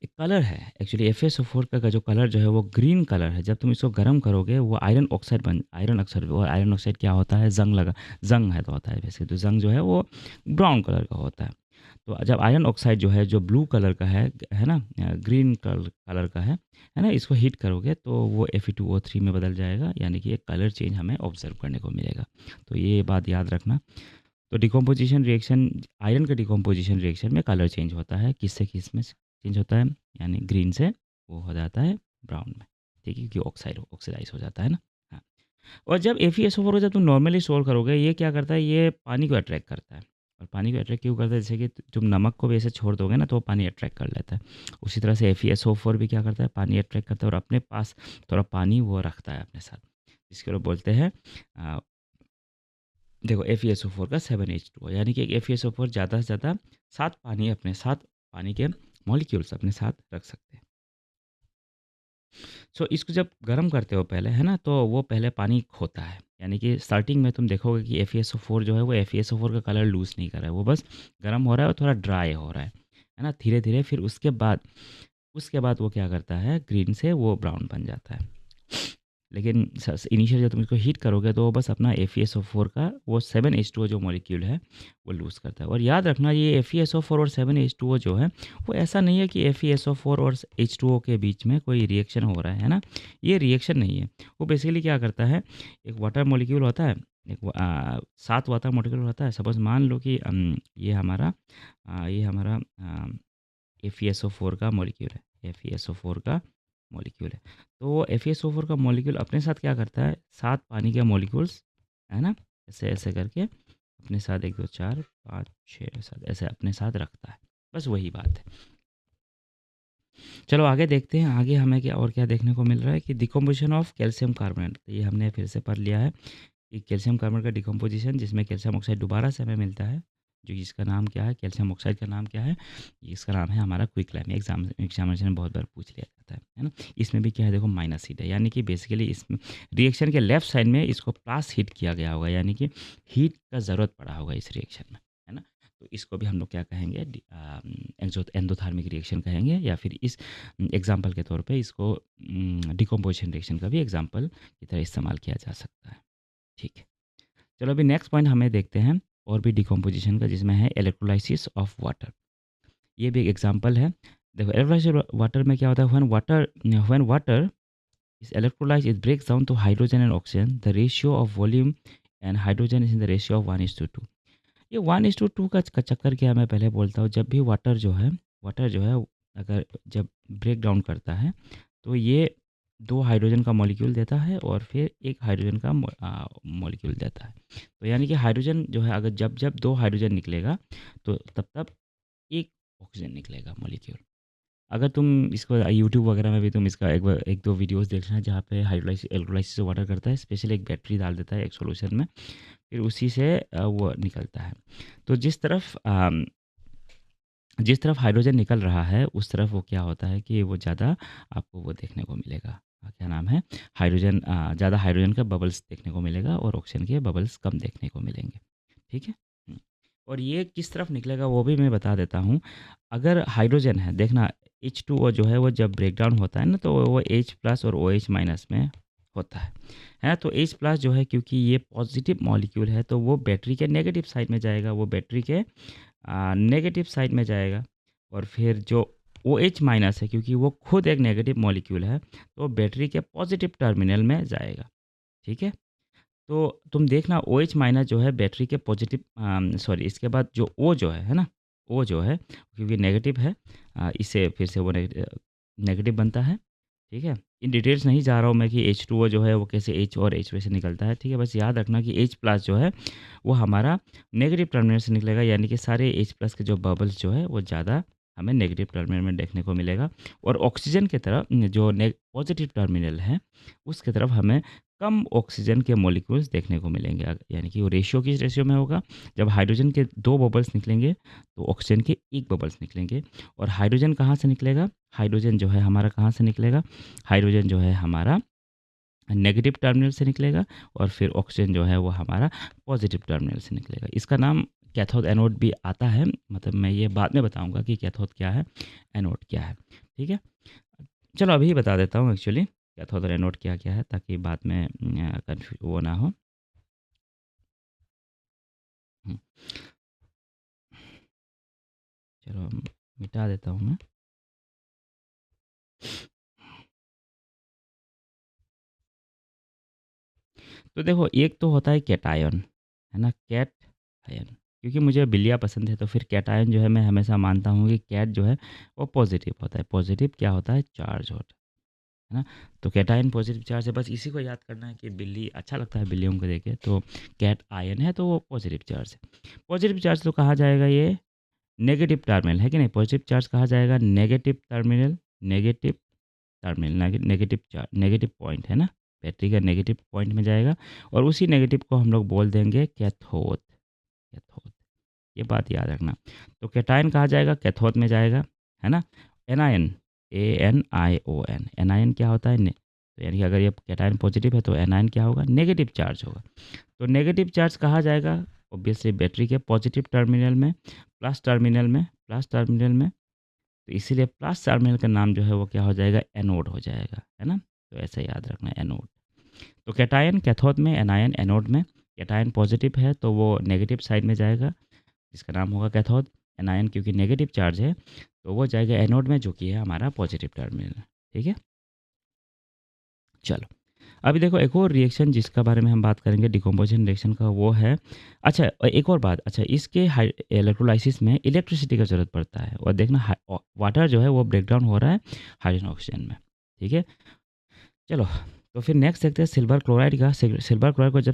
एक कलर है। एक्चुअली FeSO4 का जो कलर जो है वो ग्रीन कलर है। जब तुम इसको गर्म करोगे वो आयरन ऑक्साइड क्या होता है, जंग है तो होता है वैसे, तो जंग जो है वो ब्राउन कलर का होता है। तो जब आयरन ऑक्साइड जो है, जो ब्लू कलर का है ना, ग्रीन कलर का है ना, इसको हीट करोगे तो वो Fe2O3 में बदल जाएगा, यानी कि एक कलर चेंज हमें ऑब्जर्व करने को मिलेगा। तो ये बात याद रखना। तो डिकम्पोजिशन रिएक्शन, आयरन का डिकम्पोजिशन रिएक्शन में कलर चेंज होता है, किस में चेंज होता है, यानी ग्रीन से वो हो जाता है ब्राउन में, ठीक है, क्योंकि ऑक्सीडाइज हो जाता है ना। हाँ, और जब FeSO4 को जब तुम नॉर्मली स्टोर करोगे, ये क्या करता है, ये पानी को अट्रैक्ट करता है। और पानी को अट्रैक्ट क्यों करता है, जैसे कि तुम नमक को भी ऐसे छोड़ दोगे ना तो वो पानी अट्रैक्ट कर लेता है। उसी तरह से FeSO4 भी क्या करता है, पानी अट्रैक्ट करता है और अपने पास थोड़ा पानी वो रखता है अपने साथ, जिसको लोग बोलते हैं देखो FeSO4 का 7H2O, यानी कि FeSO4 ज़्यादा से ज़्यादा 7 पानी के मॉलिक्यूल्स अपने साथ रख सकते हैं। सो इसको जब गर्म करते हो पहले, है ना, तो वो पहले पानी खोता है, यानी कि स्टार्टिंग में तुम देखोगे कि FeSO4 जो है वो FeSO4 का कलर लूज़ नहीं कर रहा है, वो बस गर्म हो रहा है और थोड़ा ड्राई हो रहा है ना, धीरे-धीरे। फिर उसके बाद वो क्या करता है, ग्रीन से वो ब्राउन बन जाता है। लेकिन इनिशियल जब तुम इसको हीट करोगे तो वो बस अपना FeSO4 का वो 7H2O जो मॉलिक्यूल है वो लूज़ करता है। और याद रखना, ये FeSO4 और 7H2O जो है वो ऐसा नहीं है कि FeSO4 और H2O के बीच में कोई रिएक्शन हो रहा है ना, ये रिएक्शन नहीं है। वो बेसिकली क्या करता है, एक वाटर मॉलिक्यूल होता है, देखो 7 वाटर मॉलिक्यूल होता है। सपोज़ मान लो कि ये हमारा FeSO4 का मॉलिक्यूल है, FeSO4 का मॉलिक्यूल है। तो FeSO4 का मॉलिक्यूल अपने साथ क्या करता है, 7 पानी के मॉलिक्यूल्स, है ना? ऐसे-ऐसे करके अपने साथ 1, 2, 4, 5, 6, 7 ऐसे अपने साथ रखता है। बस वही बात है। चलो आगे देखते हैं, आगे हमें क्या और क्या देखने को मिल रहा है कि डिकम्पोज़िशन ऑफ कैल्शियम कार्बोनेट। तो ये हमने फिर से पढ़ लिया है कि कैल्शियम कार्बोनेट का डिकम्पोज़िशन, जिसमें कैल्शियम ऑक्साइड दोबारा से हमें मिलता है, जो इसका नाम क्या है, कैल्शियम ऑक्साइड का नाम क्या है? इसका नाम है हमारा क्विकलैम। एग्ज़ामिनेशन में बहुत बार पूछ लिया जाता है ना? इसमें भी क्या है, देखो माइनस हीट है, यानी कि बेसिकली इसमें रिएक्शन के लेफ्ट साइड में इसको प्लस हीट किया गया होगा, यानी कि हीट का ज़रूरत पड़ा होगा इस रिएक्शन में, है ना? तो इसको भी हम लोग क्या कहेंगे, एंडोथर्मिक रिएक्शन कहेंगे, या फिर इस एग्ज़ाम्पल के तौर पे इसको डिकम्पोज़िशन रिएक्शन का भी एग्ज़ाम्पल की तरह इस्तेमाल किया जा सकता है। ठीक है। चलो अभी नेक्स्ट पॉइंट हमें देखते हैं और भी डिकम्पोज़िशन का, जिसमें है इलेक्ट्रोलाइसिस ऑफ वाटर। ये भी एक एग्ज़ाम्पल है। देखो इलेक्ट्रोलाइसिस वाटर में क्या होता है, when water is electrolysed it breaks down to hydrogen and oxygen, the ratio of volume and hydrogen is in the ratio of 1:2। ये 1:2 का चक्कर क्या है, मैं पहले बोलता हूँ। जब भी वाटर जो है अगर जब ब्रेक डाउन करता है, तो ये 2 हाइड्रोजन का मॉलिक्यूल देता है और फिर 1 हाइड्रोजन का मॉलिक्यूल देता है। तो यानी कि हाइड्रोजन जो है, अगर जब 2 हाइड्रोजन निकलेगा, तो तब 1 ऑक्सीजन निकलेगा मॉलिक्यूल। अगर तुम इसको यूट्यूब वगैरह में भी तुम इसका एक दो वीडियोस देखना, जहाँ पे हाइड्रोलाइसिस इलेक्ट्रोलाइसिस वाटर करता है, स्पेशली एक बैटरी डाल देता है एक सॉल्यूशन में, फिर उसी से वो निकलता है। तो जिस तरफ हाइड्रोजन निकल रहा है, उस तरफ वो क्या होता है कि वो ज़्यादा आपको वो देखने को मिलेगा, क्या नाम है, हाइड्रोजन, ज़्यादा हाइड्रोजन का बबल्स देखने को मिलेगा और ऑक्सीजन के बबल्स कम देखने को मिलेंगे। ठीक है? और ये किस तरफ निकलेगा वो भी मैं बता देता हूँ। अगर हाइड्रोजन है, देखना H2O जो है वो जब ब्रेकडाउन होता है ना, तो वो H प्लस और OH माइनस में होता है। है ना? तो H प्लस जो है, क्योंकि ये पॉजिटिव मॉलिक्यूल है, तो वो बैटरी के नेगेटिव साइड में जाएगा, वो बैटरी के नेगेटिव साइड में जाएगा। और फिर जो OH माइनस है, क्योंकि वो खुद एक नेगेटिव मॉलिक्यूल है, तो बैटरी के पॉजिटिव टर्मिनल में जाएगा। ठीक है? तो तुम देखना OH माइनस जो है बैटरी के पॉजिटिव, सॉरी, इसके बाद जो O जो है ना? O जो है, क्योंकि नेगेटिव है, इससे फिर से वो नेगेटिव बनता है। ठीक है? इन डिटेल्स नहीं जा रहा हूँ मैं कि H2O जो है वो कैसे H और H से निकलता है। ठीक है? बस याद रखना कि H प्लस जो है वो हमारा नेगेटिव टर्मिनल से निकलेगा, यानी कि सारे H प्लस के जो बबल्स जो है वो ज़्यादा हमें नेगेटिव टर्मिनल में देखने को मिलेगा। और ऑक्सीजन की तरफ जो पॉजिटिव टर्मिनल है, उसकी तरफ हमें कम ऑक्सीजन के मॉलिक्यूल्स देखने को मिलेंगे। यानी कि वो रेशियो किस रेशियो में होगा, जब हाइड्रोजन के 2 बबल्स निकलेंगे, तो ऑक्सीजन के 1 बबल्स निकलेंगे। और हाइड्रोजन कहाँ से निकलेगा, हाइड्रोजन जो है हमारा कहाँ से निकलेगा, हाइड्रोजन जो है हमारा नेगेटिव टर्मिनल से निकलेगा, और फिर ऑक्सीजन जो है वो हमारा पॉजिटिव टर्मिनल से निकलेगा। इसका नाम कैथोड एनोड भी आता है, मतलब मैं ये बाद में बताऊंगा कि कैथोड क्या है, एनोड क्या है। ठीक है? चलो अभी बता देता हूँ एक्चुअली कैथोड और एनोड क्या क्या है, ताकि बाद में कन्फ्यूज वो ना हो। हम्म, चलो मिटा देता हूँ मैं। तो देखो, एक तो होता है कैटायन, है ना, कैट आयन। क्योंकि मुझे बिल्लियाँ पसंद है, तो फिर कैटायन जो है मैं हमेशा मानता हूँ कि कैट जो है वो पॉजिटिव होता है। पॉजिटिव क्या होता है, चार्ज होता है ना। तो कैटायन पॉजिटिव चार्ज है, बस इसी को याद करना है कि बिल्ली अच्छा लगता है बिल्लियों को देखे, तो कैट आयन है तो वो पॉजिटिव चार्ज है। पॉजिटिव चार्ज तो कहा जाएगा ये नेगेटिव टर्मिनल, है कि नहीं? पॉजिटिव चार्ज कहा जाएगा negative terminal, negative terminal, negative charge, negative point, है ना, बैटरी का नेगेटिव पॉइंट में जाएगा। और उसी नेगेटिव को हम लोग बोल देंगे कैथोड। कैथोड, ये बात याद रखना। तो कैटायन कहा जाएगा कैथोड में जाएगा, है ना। एनायन, ANION, एनायन क्या होता है, तो यानी कि अगर ये कैटायन पॉजिटिव है तो एनायन क्या होगा, नेगेटिव चार्ज होगा। तो नेगेटिव चार्ज कहा जाएगा ऑब्वियसली बैटरी के पॉजिटिव टर्मिनल में, प्लस टर्मिनल में। तो इसीलिए प्लस टर्मिनल का नाम जो है वो क्या हो जाएगा, एनोड हो जाएगा, है ना। तो ऐसे याद रखना, एनोड। तो कैटायन कैथोड में, एनायन एनोड में। कैटायन पॉजिटिव है तो वो नेगेटिव साइड में जाएगा, जिसका नाम होगा कैथोड। एनायन क्योंकि नेगेटिव चार्ज है, तो वो जाएगा एनोड में, जो कि है हमारा पॉजिटिव टर्मिनल। ठीक है, चलो अभी देखो एक और रिएक्शन जिसका बारे में हम बात करेंगे डिकम्पोजिशन रिएक्शन का, वो है, अच्छा एक और बात, अच्छा इसके इलेक्ट्रोलाइसिस में इलेक्ट्रिसिटी का ज़रूरत पड़ता है, और देखना वाटर जो है वो ब्रेक डाउन हो रहा है हाइड्रोजन ऑक्सीजन में, ठीक है। चलो, तो फिर नेक्स्ट देखते हैं सिल्वर क्लोराइड का। सिल्वर क्लोराइड को जब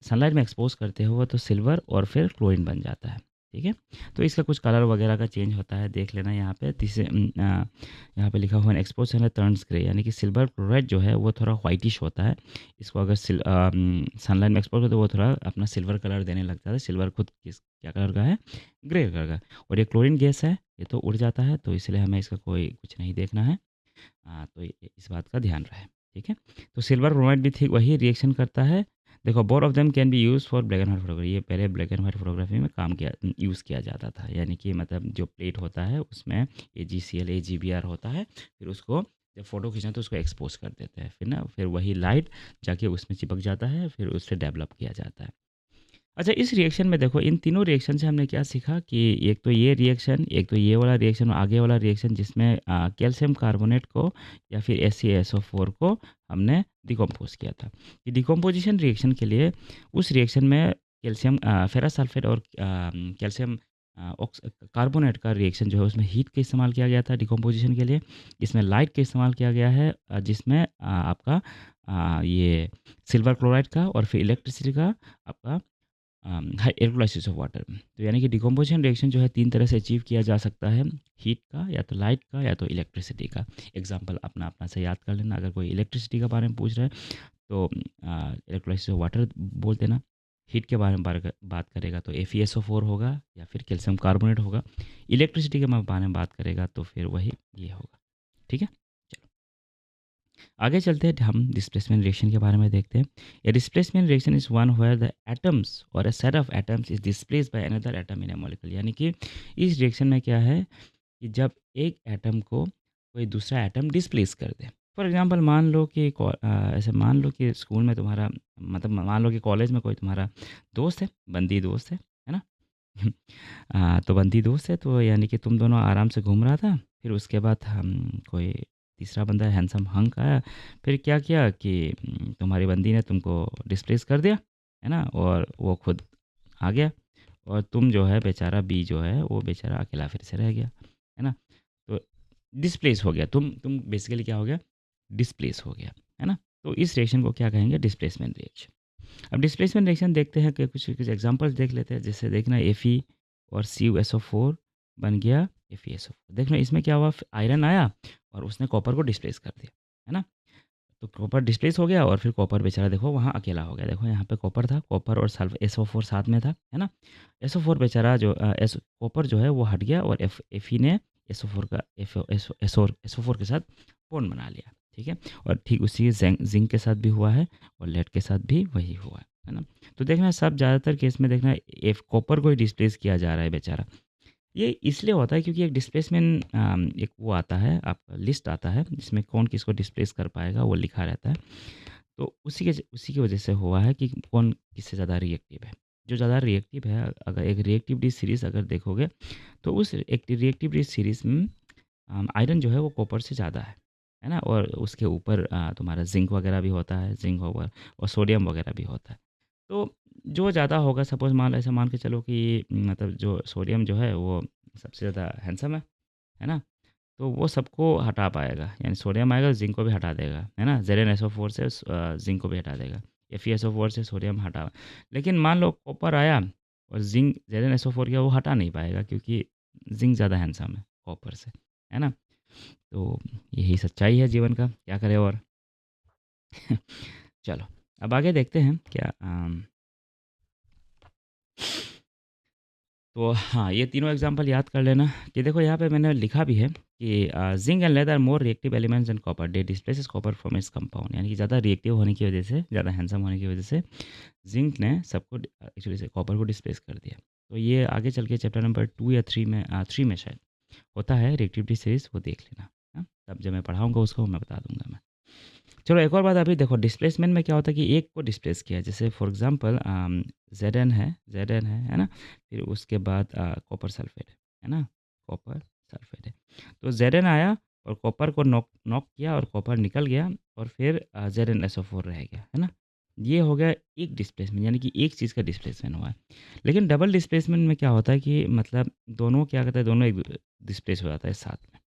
सनलाइट में एक्सपोज करते हो तो सिल्वर और फिर क्लोरीन बन जाता है, ठीक है। तो इसका कुछ कलर वगैरह का चेंज होता है, देख लेना यहाँ पे। यहाँ पे लिखा हुआ है एक्सपोज टर्न्स ग्रे, यानी कि सिल्वर क्लोराइड जो है वो थोड़ा व्हाइटिश होता है। इसको अगर सनलाइट में एक्सपोज हो तो वो थोड़ा अपना सिल्वर कलर देने लगता है। सिल्वर खुद क्या कलर का है? ग्रे कलर का। और ये क्लोरीन गैस है, ये तो उड़ जाता है, तो इसलिए हमें इसका कोई कुछ नहीं देखना है। तो इस बात का ध्यान रहे, ठीक है। तो सिल्वर ब्रोमाइड भी ठीक वही रिएक्शन करता है। देखो, both of them can be use for black and white photography. ये पहले ब्लैक एंड व्हाइट फोटोग्राफी में यूज़ किया जाता था, यानी कि मतलब जो प्लेट होता है उसमें AgCl AgBr होता है, फिर उसको जब फोटो खींचना तो उसको एक्सपोज कर देते हैं, फिर वही लाइट जाके उसमें चिपक जाता है, फिर उससे डेवलप किया जाता है। अच्छा, इस रिएक्शन में देखो, इन तीनों रिएक्शन से हमने क्या सीखा कि एक तो ये रिएक्शन, एक तो ये वाला रिएक्शन और आगे वाला रिएक्शन जिसमें कैल्शियम कार्बोनेट को या फिर SeSO4 को हमने डिकम्पोज किया था। कि डिकम्पोजिशन रिएक्शन के लिए उस रिएक्शन में कैल्शियम फेरस सल्फेट और कैल्शियम कार्बोनेट का रिएक्शन जो है उसमें हीट का इस्तेमाल किया गया था डिकम्पोजिशन के लिए। इसमें लाइट का इस्तेमाल किया गया है, जिसमें आपका ये सिल्वर क्लोराइड का और फिर इलेक्ट्रिसिटी का आपका इलेक्ट्रोलाइसिस ऑफ वाटर। तो यानी कि डिकम्पोजिशन रिएक्शन जो है 3 तरह से अचीव किया जा सकता है, हीट का, या तो लाइट का, या तो इलेक्ट्रिसिटी का। एग्जांपल अपना अपना से याद कर लेना। अगर कोई इलेक्ट्रिसिटी के बारे में पूछ रहा है तो इलेक्ट्रोलाइसिस ऑफ वाटर बोल देना। हीट के बारे में बात करेगा तो FeSO4 होगा या फिर कैल्शियम कार्बोनेट होगा। इलेक्ट्रिसिटी के बारे में बात करेगा तो फिर वही ये होगा, ठीक है। आगे चलते हैं, हम डिस्प्लेसमेंट रिएक्शन के बारे में देखते हैं। A displacement reaction is one where the atoms और a set of atoms is displaced by another atom in a molecule. यानी कि इस रिएक्शन में क्या है कि जब एक एटम को कोई दूसरा एटम डिस्प्लेस कर दे। फॉर एग्जांपल, मान लो कि ऐसे मान लो कि स्कूल में तुम्हारा, मतलब मान लो कि कॉलेज में कोई तुम्हारा दोस्त है, बंदी दोस्त है ना। तो बंदी दोस्त है, तो यानी कि तुम दोनों आराम से घूम रहा था। फिर उसके बाद हम कोई तीसरा बंदा हैंडसम हंक आया। फिर क्या किया कि तुम्हारी बंदी ने तुमको डिस्प्लेस कर दिया, है ना, और वो खुद आ गया, और तुम जो है बेचारा बी जो है वो बेचारा अकेला फिर से रह गया, है ना। तो डिस्प्लेस हो गया, तुम बेसिकली क्या हो गया? डिस्प्लेस हो गया, है ना। तो इस रिएक्शन को क्या कहेंगे? Displacement reaction. अब डिस्प्लेसमेंट रिएक्शन देखते हैं कि कुछ कुछ एग्जांपल्स देख लेते हैं। जैसे देखना, Fe और CuSO4 बन गया FeSO4। देखना इसमें क्या हुआ, आयरन आया और उसने कॉपर को डिस्प्लेस कर दिया, है ना। तो कॉपर डिस्प्लेस हो गया और फिर कॉपर बेचारा देखो वहाँ अकेला हो गया। देखो यहाँ पे कॉपर था, कॉपर और सल्फर SO4 साथ में था, है ना। SO4 बेचारा जो कॉपर जो है वो हट गया, और Fe ने SO4 का SO4 के साथ बॉन्ड बना लिया, ठीक है। और ठीक उसी जिंक के साथ भी हुआ है, और लेड के साथ भी वही हुआ है ना। तो देखना, सब ज़्यादातर केस में देखना कॉपर को ही डिस्प्लेस किया जा रहा है बेचारा। ये इसलिए होता है क्योंकि एक डिस्प्लेसमेंट एक वो आता है, आपका लिस्ट आता है जिसमें कौन किसको डिस्प्लेस कर पाएगा वो लिखा रहता है। तो उसी की वजह से हुआ है कि कौन किससे ज़्यादा रिएक्टिव है। जो ज़्यादा रिएक्टिव है, अगर एक रिएक्टिविटी सीरीज़ अगर देखोगे तो उस एक रिएक्टिविटी सीरीज़ में आयरन जो है वो कॉपर से ज़्यादा है ना। और उसके ऊपर तुम्हारा जिंक वगैरह भी होता है, जिंक होगा, और सोडियम वगैरह भी होता है। तो जो ज़्यादा होगा, सपोज़ ऐसा मान के चलो कि मतलब जो सोडियम जो है वो सबसे ज़्यादा हैंडसम है ना? तो वो सबको हटा पाएगा, यानी सोडियम आएगा ज़िंक को भी हटा देगा, है ना? ZnSO4 से ज़िंक को भी हटा देगा, FeSO4 से सोडियम हटा। लेकिन मान लो कॉपर आया और ज़िंक ZnSO4 किया, वो हटा नहीं पाएगा क्योंकि ज़िंक ज़्यादा हैंडसम है कॉपर से, है ना? तो यही सच्चाई है जीवन का, क्या करें और। चलो, अब आगे देखते हैं क्या तो हाँ, ये तीनों एग्जांपल याद कर लेना। कि देखो यहाँ पे मैंने लिखा भी है कि zinc and lead are more reactive elements and copper, they displaces copper from its compound. यानी कि ज़्यादा रिएक्टिव होने की वजह से, ज़्यादा हैंडसम होने की वजह से जिंक ने सबको एक्चुअली से कॉपर को डिस्प्लेस कर दिया। तो ये आगे चल के चैप्टर नंबर 2 या 3 में 3 में शायद होता है रिएक्टिविटी सीरीज, वो देख लेना। हाँ? तब जब मैं पढ़ाऊँगा उसको मैं बता दूँगा मैं। चलो, एक और बात अभी देखो, डिस्प्लेसमेंट में क्या होता है कि एक को डिस्प्लेस किया। जैसे फॉर एग्जांपल Zn है ना। फिर उसके बाद कॉपर सल्फेट है ना, कॉपर सल्फेट है। तो Zn आया और कॉपर को नॉक नॉक किया और कॉपर निकल गया, और फिर ZnSO4 रह गया, है ना? ये हो गया एक डिस्प्लेसमेंट, यानी कि एक चीज़ का डिस्प्लेसमेंट हुआ है। लेकिन डबल डिस्प्लेसमेंट में क्या होता है कि मतलब दोनों क्या कहते हैं, दोनों एक डिस्प्लेस हो जाता है साथ में।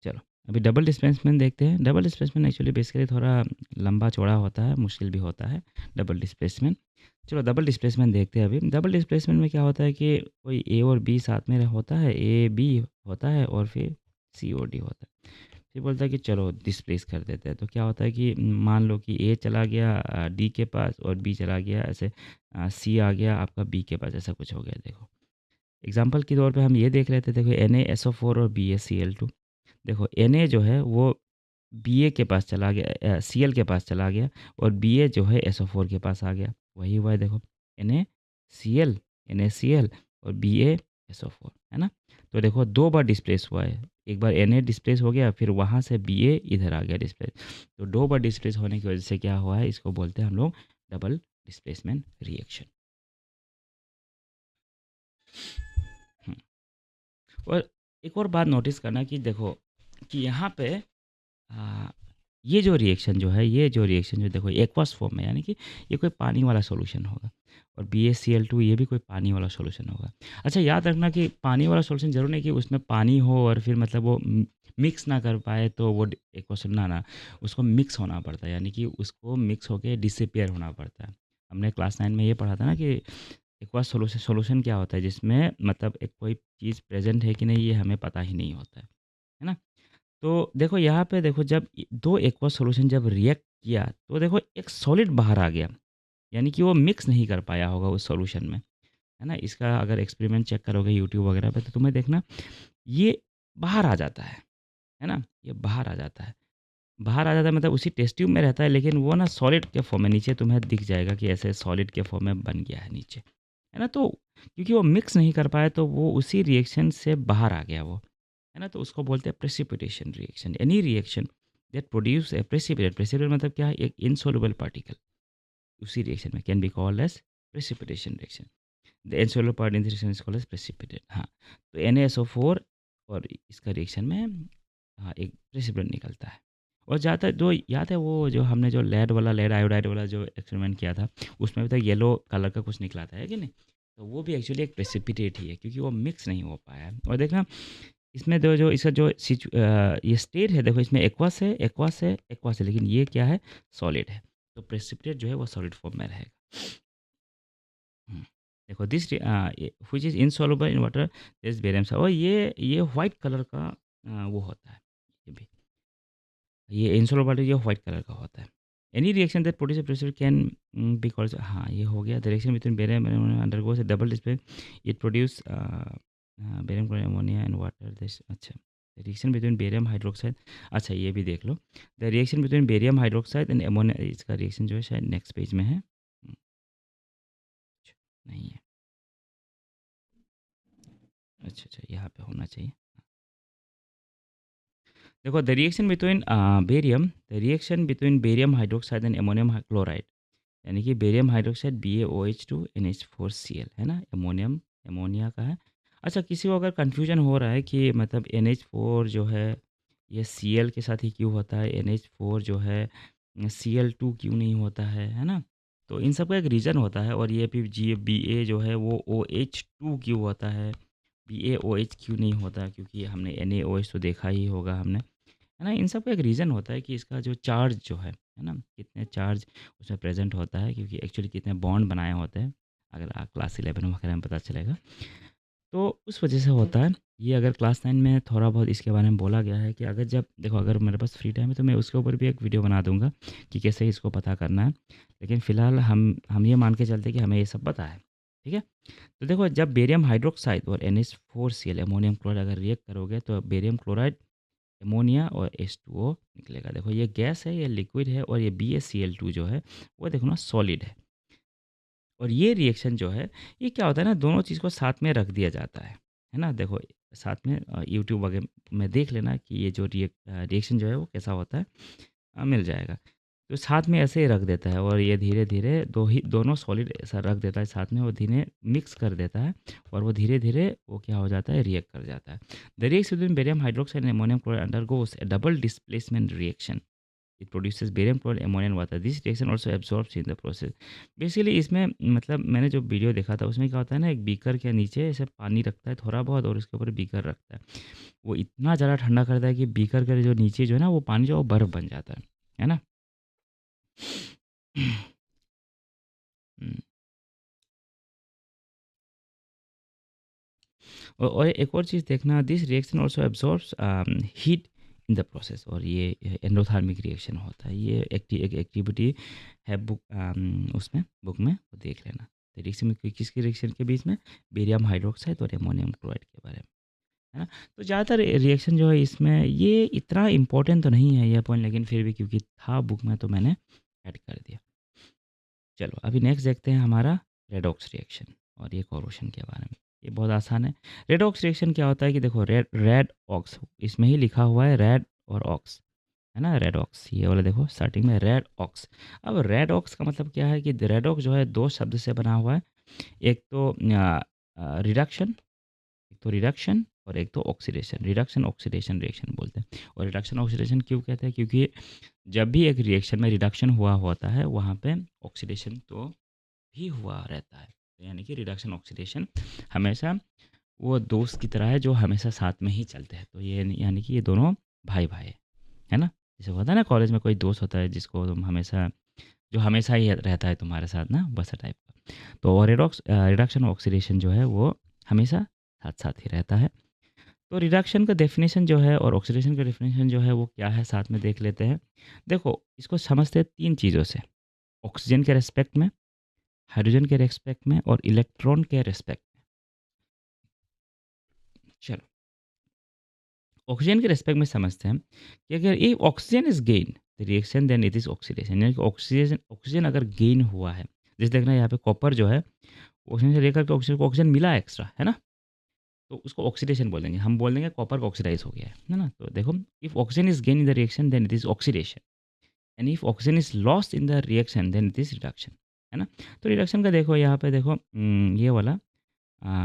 चलो, अभी डबल डिस्प्लेसमेंट देखते हैं। डबल डिस्प्लेसमेंट एक्चुअली बेसिकली थोड़ा लंबा-चौड़ा होता है, मुश्किल भी होता है डबल डिस्प्लेसमेंट। चलो डबल डिस्प्लेसमेंट देखते हैं अभी। डबल डिस्प्लेसमेंट में क्या होता है कि कोई ए और बी साथ में होता है, ए, बी होता है और फिर सी और डी होता है। फिर बोलता है कि चलो डिस्प्लेस कर देते हैं। तो क्या होता है कि मान लो कि ए चला गया डी के पास और बी चला गया ऐसे सी आ गया आपका बी के पास, ऐसा कुछ हो गया देखो। एग्ज़ाम्पल के तौर पे हम ये देख लेते हैं, देखो NaSO4 और BaCl2। देखो Na जो है वो Ba के पास चला गया, Cl के पास चला गया और Ba जो है SO4 के पास आ गया। वही हुआ है देखो, NaCl, NaCl और BaSO4, है ना? तो देखो 2 बार डिस्प्लेस हुआ है। एक बार Na डिस्प्लेस हो गया, फिर वहाँ से Ba इधर आ गया डिस्प्लेस। तो 2 बार डिस्प्लेस होने की वजह से क्या हुआ है, इसको बोलते हैं हम लोग डबल डिस्प्लेसमेंट रिएक्शन। हुँ। और एक और बात नोटिस करना कि देखो कि यहाँ पे हाँ, ये जो रिएक्शन जो देखो एक्वस फॉर्म में, यानी कि ये कोई पानी वाला सॉल्यूशन होगा और BaCl2 ये भी कोई पानी वाला सॉल्यूशन होगा। अच्छा याद रखना कि पानी वाला सॉल्यूशन ज़रूर नहीं कि उसमें पानी हो और फिर मतलब वो मिक्स ना कर पाए तो वो एक्वस ना, उसको मिक्स होना पड़ता है, यानी कि उसको मिक्स होके डिसअपियर होना पड़ता है। हमने क्लास 9 में ये पढ़ा था ना कि एक्वस सॉल्यूशन क्या होता है, जिसमें मतलब एक कोई चीज़ प्रेज़ेंट है कि नहीं ये हमें पता ही नहीं होता है ना? तो देखो यहाँ पे देखो जब 2 एक्वस सॉल्यूशन जब रिएक्ट किया तो देखो एक सॉलिड बाहर आ गया, यानी कि वो मिक्स नहीं कर पाया होगा उस सॉल्यूशन में, है ना? इसका अगर एक्सपेरिमेंट चेक करोगे यूट्यूब वगैरह पे तो तुम्हें देखना ये बाहर आ जाता है ना? ये बाहर आ जाता है। बाहर आ जाता है मतलब उसी टेस्ट ट्यूब में रहता है, लेकिन वो ना सॉलिड के फॉर्म में नीचे तुम्हें दिख जाएगा कि ऐसे सॉलिड के फॉर्म में बन गया है नीचे, है ना? तो क्योंकि वो मिक्स नहीं कर पाया तो वो उसी रिएक्शन से बाहर आ गया वो, है ना? तो उसको बोलते हैं precipitation reaction. Any reaction that produce a precipitate, precipitate मतलब क्या है, एक इनसॉल्युबल पार्टिकल उसी रिएक्शन में can be called as precipitation reaction. The insoluble part in the reaction is called as precipitate. हाँ, तो NaSO4 और इसका रिएक्शन में हाँ, एक प्रेसिपिटेट निकलता है। और ज़्यादातर जो याद है वो जो हमने जो लेड आयोडाइड वाला जो एक्सपेरिमेंट किया था, उसमें भी तो येलो कलर का कुछ निकला था, है कि नहीं? तो वो भी एक्चुअली एक प्रेसिपिटेट ही है क्योंकि वो मिक्स नहीं हो पाया है। और देखना इसमें जो इसका जो ये स्टेट है, देखो इसमें एक्वास है, लेकिन ये क्या है, सॉलिड है। तो प्रेसिपिटेट जो है वो सॉलिड फॉर्म में रहेगा। हुँ। देखो this which is insoluble in water is barium salt, और ये व्हाइट कलर का वो होता है, ये भी। ये इनसॉल्युबल वाटर ये व्हाइट कलर का होता है। Any reaction that produce precipitate can be called, हाँ, ये हो गया। The reaction between barium and undergoes a double displacement, it produce barium chloride ammonia and water this. अच्छा, the reaction between barium hydroxide, अच्छा ये भी देख लो। The reaction between barium hydroxide and ammonia, इसका रिएक्शन जो है शायद नेक्स्ट पेज में है। अच्छा, नहीं है। अच्छा, यहाँ पे होना चाहिए। देखो the reaction between barium hydroxide and ammonium chloride, यानी कि बेरियम हाइड्रोक्साइड BaOH2 NH4Cl, है ना? अमोनिया का है। अच्छा, किसी को अगर कन्फ्यूजन हो रहा है कि मतलब NH4 जो है ये Cl के साथ ही क्यों होता है, NH4 जो है Cl2 क्यों नहीं होता है ना? तो इन सब का एक रीज़न होता है। और ये फिर Ba जो है वो OH2 क्यों होता है, BaOH क्यों नहीं होता, क्योंकि हमने NaOH तो देखा ही होगा हमने, है ना? इन सब का एक रीज़न होता है कि इसका जो चार्ज जो है ना? कितने चार्ज उसमें प्रेज़ेंट होता है, क्योंकि एक्चुअली कितने बॉन्ड बनाए होते हैं, अगर आप क्लास 11 वगैरह में पता चलेगा। तो उस वजह से होता है। ये अगर क्लास 9 में थोड़ा बहुत इसके बारे में बोला गया है कि अगर जब देखो अगर मेरे पास फ्री टाइम है तो मैं उसके ऊपर भी एक वीडियो बना दूँगा कि कैसे इसको पता करना है। लेकिन फ़िलहाल हम ये मान के चलते हैं कि हमें ये सब पता है, ठीक है? तो देखो जब बेरियम हाइड्रोक्साइड और NH4Cl अमोनियम क्लोराइड अगर रिएक्ट करोगे तो बेरियम क्लोराइड, अमोनिया और H2O निकलेगा। देखो ये गैस है, ये लिक्विड है, और ये BaCl2 जो है वो देखो ना सॉलिड है। और ये रिएक्शन जो है ये क्या होता है ना, दोनों चीज़ को साथ में रख दिया जाता है ना? देखो साथ में यूट्यूब वगैरह में देख लेना कि ये जो रिएक्शन जो है वो कैसा होता है, मिल जाएगा। तो साथ में ऐसे ही रख देता है और ये धीरे-धीरे दोनों सॉलिड ऐसा रख देता है साथ में और धीरे मिक्स कर देता है और वो धीरे-धीरे वो क्या हो जाता है रिएक्ट कर जाता है। The reaction between barium hydroxide and ammonium chloride undergoes a double displacement reaction. It produces barium chloride ammonium water. This reaction also absorbs in the process. Basically इसमें मतलब मैंने जो वीडियो देखा था उसमें क्या होता है ना, एक बीकर के नीचे ऐसे पानी रखता है थोड़ा बहुत और उसके ऊपर बीकर रखता है। वो इतना ज़्यादा ठंडा करता है कि बीकर के जो नीचे जो है ना वो पानी जो है वो बर्फ़ बन जाता है ना? हुँ। और एक और चीज़ देखना, this reaction also absorbs heat in the process और ये एंडोथर्मिक रिएक्शन होता है। ये एक एक्टिविटी है उसमें बुक में वो देख लेना। तो रिएक्शन में किसकी रिएक्शन के बीच में? बेरियम हाइड्रोक्साइड और अमोनियम क्लोराइड के बारे में, है ना? तो ज़्यादातर रिएक्शन जो है इसमें ये इतना इम्पोर्टेंट तो नहीं है ये पॉइंट, लेकिन फिर भी क्योंकि था बुक में तो मैंने ऐड कर दिया। चलो अभी नेक्स्ट देखते हैं हमारा रेडॉक्स रिएक्शन और ये कोरोशन के बारे में। ये बहुत आसान है। रेडॉक्स रिएक्शन क्या होता है कि देखो रेड रेड ऑक्स इसमें ही लिखा हुआ है रेड और ऑक्स, है ना? रेड ऑक्स ये वाला देखो स्टार्टिंग में रेड ऑक्स। अब रेड ऑक्स का मतलब क्या है कि रेड ऑक्स जो है 2 शब्द से बना हुआ है। एक तो रिडक्शन, एक तो रिडक्शन और एक तो ऑक्सीडेशन। रिडक्शन ऑक्सीडेशन रिएक्शन बोलते हैं। और रिडक्शन ऑक्सीडेशन क्यों कहते हैं? क्योंकि जब भी एक रिएक्शन में रिडक्शन हुआ होता है वहाँ पे ऑक्सीडेशन तो भी हुआ रहता है। तो यानी कि रिडक्शन ऑक्सीडेशन हमेशा वो दोस्त की तरह है जो हमेशा साथ में ही चलते हैं। तो ये यानी कि ये दोनों भाई-भाई है ना? जैसे होता है ना कॉलेज में कोई दोस्त होता है जिसको तुम हमेशा जो हमेशा ही रहता है तुम्हारे साथ ना, वैसा टाइप का। तो रिडक्शन ऑक्सीडेशन जो है वो हमेशा साथ-साथ ही रहता है। तो रिडक्शन का डेफिनेशन जो है और ऑक्सीडेशन का डेफिनेशन जो है वो क्या है साथ में देख लेते हैं। देखो इसको समझते हैं 3 चीज़ों से, ऑक्सीजन के रिस्पेक्ट में, हाइड्रोजन के रिस्पेक्ट में और इलेक्ट्रॉन के रिस्पेक्ट में। चलो ऑक्सीजन के रिस्पेक्ट में समझते हैं कि अगर ये oxygen is gain the reaction then it is oxidation, यानी कि ऑक्सीजन ऑक्सीजन अगर गेन हुआ है, जैसे देखना यहाँ पे कॉपर जो है ऑक्सीजन से लेकर के ऑक्सीजन को ऑक्सीजन मिला एक्स्ट्रा, है ना? तो उसको ऑक्सीडेशन बोल देंगे, हम बोल देंगे कॉपर का ऑक्सीडाइज हो गया है ना? तो देखो if oxygen is gain in the reaction then it is oxidation and if oxygen is lost in the reaction then it is reduction, है ना? तो रिडक्शन का देखो यहाँ पे देखो ये वाला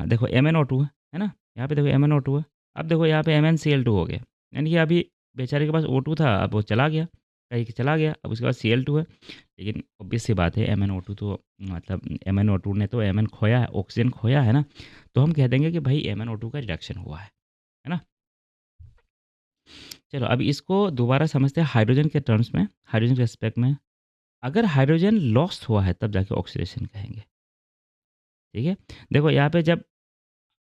देखो MnO2 है ना? यहाँ पे देखो MnO2 है। अब देखो यहाँ पे MnCl2 हो गया। यानी कि अभी बेचारे के पास O2 था, अब वो चला गया, कहीं चला गया, अब उसके पास Cl2 है। लेकिन ऑब्वियस सी बात है MnO2 तो मतलब MnO2 ने तो Mn खोया है, ऑक्सीजन खोया है ना? तो हम कह देंगे कि भाई MnO2 का रिडक्शन हुआ है ना? चलो अभी इसको दोबारा समझते हैं हाइड्रोजन के टर्म्स में, हाइड्रोजन के रिस्पेक्ट में। अगर हाइड्रोजन लॉस्ट हुआ है तब जाके ऑक्सीडेशन कहेंगे, ठीक है? देखो यहाँ पे जब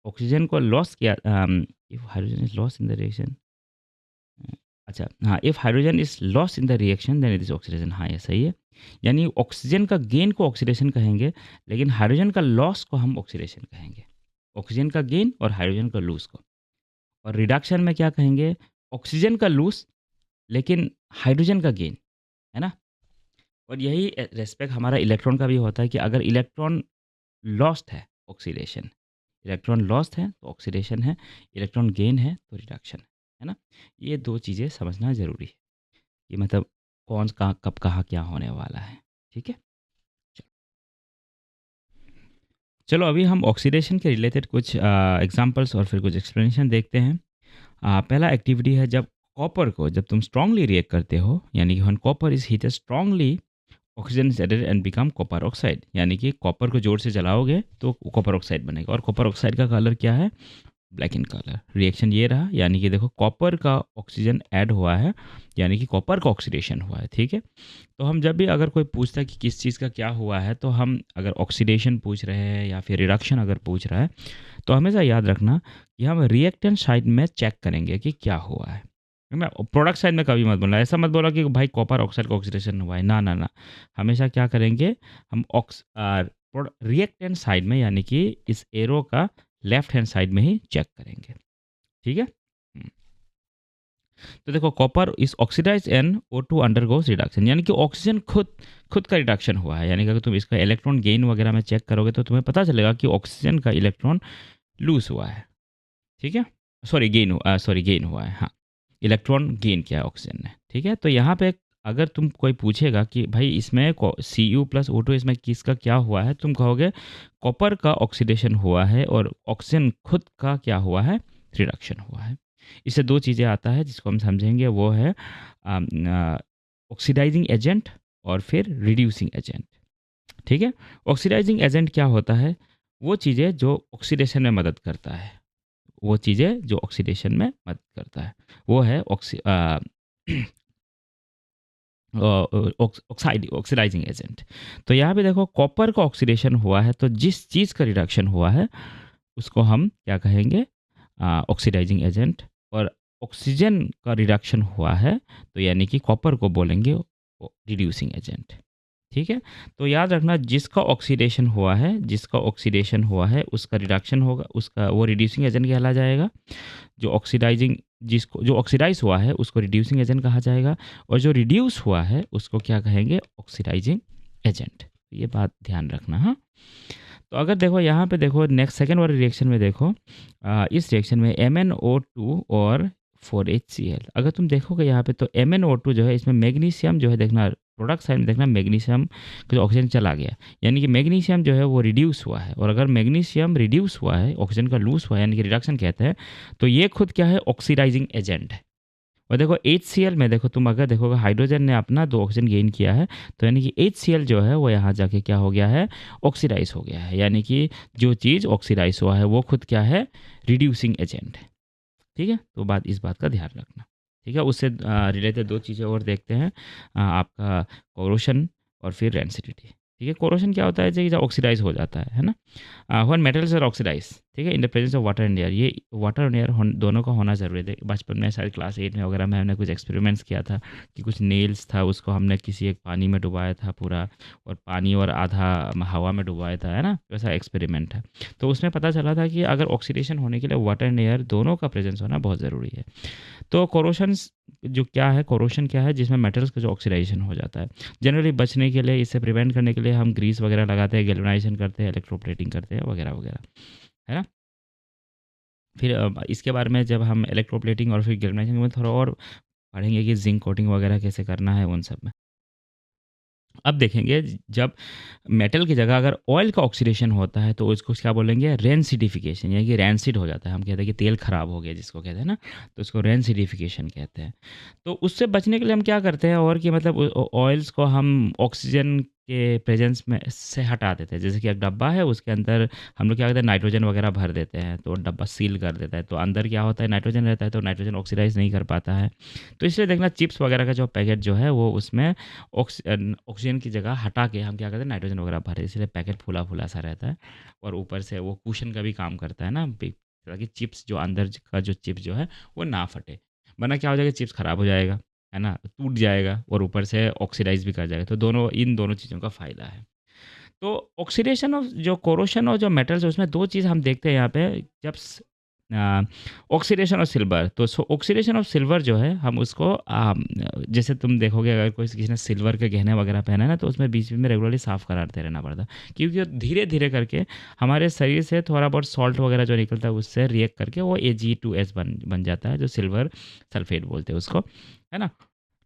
ऑक्सीजन को लॉस किया if hydrogen is lost in the reaction अच्छा हाँ, if hydrogen is lost in the reaction then it is oxidation. हाँ ये सही है, यानी ऑक्सीजन का गेन को ऑक्सीडेशन कहेंगे, लेकिन हाइड्रोजन का लॉस को हम ऑक्सीडेशन कहेंगे। ऑक्सीजन का गेन और हाइड्रोजन का लूज को। और रिडक्शन में क्या कहेंगे? ऑक्सीजन का लूज लेकिन हाइड्रोजन का गेन, है ना? और यही रेस्पेक्ट हमारा इलेक्ट्रॉन का भी होता है कि अगर इलेक्ट्रॉन लॉस्ट है ऑक्सीडेशन, इलेक्ट्रॉन लॉस्ट है तो ऑक्सीडेशन है, इलेक्ट्रॉन गेन है तो रिडक्शन है ना? ये 2 चीज़ें समझना ज़रूरी है कि मतलब कौन कहाँ कब कहाँ क्या होने वाला है, ठीक है? च चलो अभी हम ऑक्सीडेशन के रिलेटेड कुछ एग्ज़ाम्पल्स और फिर कुछ एक्सप्लेनेशन देखते हैं। पहला एक्टिविटी है जब तुम स्ट्रांगली रिएक्ट करते हो, यानी कि when copper is heated strongly oxygen is added and become copper oxide, यानी कि कॉपर को जोर से जलाओगे तो कॉपर ऑक्साइड बनेगा और कॉपर ऑक्साइड का कलर क्या है? Black in colour. रिएक्शन ये रहा, यानी कि देखो कॉपर का ऑक्सीजन ऐड हुआ है, यानी कि कॉपर का ऑक्सीडेशन हुआ है, ठीक है? तो हम जब भी अगर कोई पूछता है कि किस चीज़ का क्या हुआ है, तो हम अगर ऑक्सीडेशन पूछ रहे हैं या फिर रिडक्शन अगर पूछ रहा है, तो हमेशा याद रखना कि हम रिएक्टेंट साइड में चेक करेंगे कि क्या हुआ है ना? प्रोडक्ट साइड में कभी मत बोलना, ऐसा मत बोला कि भाई कॉपर ऑक्साइड का ऑक्सीडेशन हुआ है, ना ना ना। हमेशा क्या करेंगे हम रिएक्टेंट साइड में, यानी कि इस एरो का लेफ्ट हैंड साइड में ही चेक करेंगे, ठीक है? तो देखो copper is oxidise and O2 undergoes reduction, यानी कि ऑक्सीजन खुद का रिडक्शन हुआ है, यानी कि अगर तुम इसका इलेक्ट्रॉन गेन वगैरह में चेक करोगे तो तुम्हें पता चलेगा कि ऑक्सीजन का इलेक्ट्रॉन लूज हुआ है, ठीक है? सॉरी गेन हुआ है, हाँ, इलेक्ट्रॉन गेन किया है ऑक्सीजन ने, ठीक है? तो यहाँ पे अगर तुम कोई पूछेगा कि भाई इसमें Cu+O2 इसमें किसका क्या हुआ है, तुम कहोगे कॉपर का ऑक्सीडेशन हुआ है और ऑक्सीजन खुद का क्या हुआ है, रिडक्शन हुआ है। इससे 2 चीज़ें आता है जिसको हम समझेंगे, वो है ऑक्सीडाइजिंग एजेंट और फिर रिड्यूसिंग एजेंट। ठीक है? ऑक्सीडाइजिंग एजेंट क्या होता है? वो चीज़ें जो ऑक्सीडेशन में मदद करता है, वो चीज़ें जो ऑक्सीडेशन में मदद करता है, वो है ऑक्सीडाइजिंग एजेंट। तो यहाँ पे देखो कॉपर का ऑक्सीडेशन हुआ है, तो जिस चीज़ का रिडक्शन हुआ है उसको हम क्या कहेंगे, ऑक्सीडाइजिंग एजेंट। और ऑक्सीजन का रिडक्शन हुआ है तो यानी कि कॉपर को बोलेंगे रिड्यूसिंग एजेंट। ठीक है? तो याद रखना, जिसका ऑक्सीडेशन हुआ है उसका रिडक्शन होगा, उसका वो रिड्यूसिंग एजेंट कहला जाएगा। जो ऑक्सीडाइज हुआ है उसको रिड्यूसिंग एजेंट कहा जाएगा, और जो रिड्यूस हुआ है उसको क्या कहेंगे, ऑक्सीडाइजिंग एजेंट। ये बात ध्यान रखना। हाँ, तो अगर देखो यहाँ पे देखो नेक्स्ट सेकंड वाले रिएक्शन में देखो, इस रिएक्शन में MnO2 और 4HCl, अगर तुम देखोगे यहाँ पे तो MnO2 जो है इसमें मैग्नीशियम जो है, देखना प्रोडक्ट साइड में देखना मैग्नीशियम का जो ऑक्सीजन चला गया, यानी कि मैग्नीशियम जो है वो रिड्यूस हुआ है। और अगर मैग्नीशियम रिड्यूस हुआ है, ऑक्सीजन का लूज हुआ है, यानी कि रिडक्शन कहते हैं, तो ये खुद क्या है, ऑक्सीडाइजिंग एजेंट है। और देखो HCl में देखो, तुम अगर देखोगे हाइड्रोजन ने अपना 2 ऑक्सीजन गेन किया है, तो यानी कि HCl जो है वो यहाँ जाके क्या हो गया है, ऑक्सीडाइज हो गया है। यानी कि जो चीज़ ऑक्सीडाइज हुआ है वो खुद क्या है, रिड्यूसिंग एजेंट है। ठीक है? तो इस बात का ध्यान रखना। ठीक है? उससे रिलेटेड 2 चीज़ें और देखते हैं, आपका कोरोशन और फिर रेंसिडिटी। ठीक है? कोरोशन क्या होता है जी, जब ऑक्सीडाइज हो जाता है ना, व्हेन मेटल्स आर ऑक्सीडाइज, ठीक है, इन the presence of water and air. ये वाटर और एयर दोनों का होना ज़रूरी है। बचपन में शायद क्लास 8 में वगैरह में हमने कुछ एक्सपेरिमेंट्स किया था कि कुछ नेल्स था, उसको हमने किसी एक पानी में डुबाया था पूरा, और पानी और आधा हवा में डुबाया था, है ना, वैसा एक्सपेरिमेंट है। तो उसमें पता चला था कि अगर ऑक्सीडेशन होने के लिए वाटर एंड एयर दोनों का प्रेजेंस होना बहुत ज़रूरी है। तो कोरोशन क्या है, जिसमें मेटल्स का जो ऑक्सीडाइजेशन हो जाता है। जनरली बचने के लिए, इससे प्रिवेंट करने के लिए हम ग्रीस वगैरह लगाते हैं, गैल्वेनाइजेशन करते हैं, इलेक्ट्रोप्लेटिंग करते हैं, वगैरह वगैरह, है ना। फिर इसके बारे में जब हम इलेक्ट्रोप्लेटिंग और फिर गैल्वेनाइजेशन में थोड़ा और पढ़ेंगे कि जिंक कोटिंग वगैरह कैसे करना है उन सब में। अब देखेंगे, जब मेटल की जगह अगर ऑयल का ऑक्सीडेशन होता है तो उसको क्या बोलेंगे, रेंसिडिफिकेशन, यानी कि रैंसिड हो जाता है। हम कहते हैं कि तेल खराब हो गया जिसको कहते हैं ना, तो उसको रेंसिडिफिकेशन कहते हैं। तो उससे बचने के लिए हम क्या करते हैं, और कि मतलब ऑयल्स को हम ऑक्सीजन के प्रेजेंस में से हटा देते हैं। जैसे कि एक डब्बा है, उसके अंदर हम लोग क्या करते हैं, नाइट्रोजन वगैरह भर देते हैं, तो डब्बा सील कर देता है, तो अंदर क्या होता है, नाइट्रोजन रहता है, तो नाइट्रोजन ऑक्सीडाइज नहीं कर पाता है। तो इसलिए देखना, चिप्स वगैरह का जो पैकेट जो है वो उसमें ऑक्सीजन की जगह हटा के हम क्या करते हैं, नाइट्रोजन वगैरह भरे, इसलिए पैकेट फूला फूला सा रहता है। और ऊपर से वो कुशन का भी काम करता है ना, ताकि चिप्स जो अंदर का जो चिप्स जो है वो ना फटे, वरना क्या हो जाएगा, चिप्स खराब हो जाएगा, है ना, टूट जाएगा और ऊपर से ऑक्सीडाइज भी कर जाएगा। तो इन दोनों चीज़ों का फ़ायदा है। तो ऑक्सीडेशन ऑफ जो कोरोशन और जो मेटल्स है, उसमें 2 चीज़ हम देखते हैं यहाँ पे। जब ऑक्सीडेशन ऑफ सिल्वर, तो ऑक्सीडेशन ऑफ सिल्वर जो है हम उसको जैसे तुम देखोगे, अगर किसी ने सिल्वर के गहने वगैरह पहना है ना, तो उसमें बीच में रेगुलरली साफ़ कराते रहना पड़ता है, क्योंकि धीरे धीरे करके हमारे शरीर से थोड़ा बहुत सॉल्ट वगैरह जो निकलता है उससे रिएक्ट करके वो Ag2S बन जाता है, जो सिल्वर सल्फेट बोलते हैं उसको, है ना।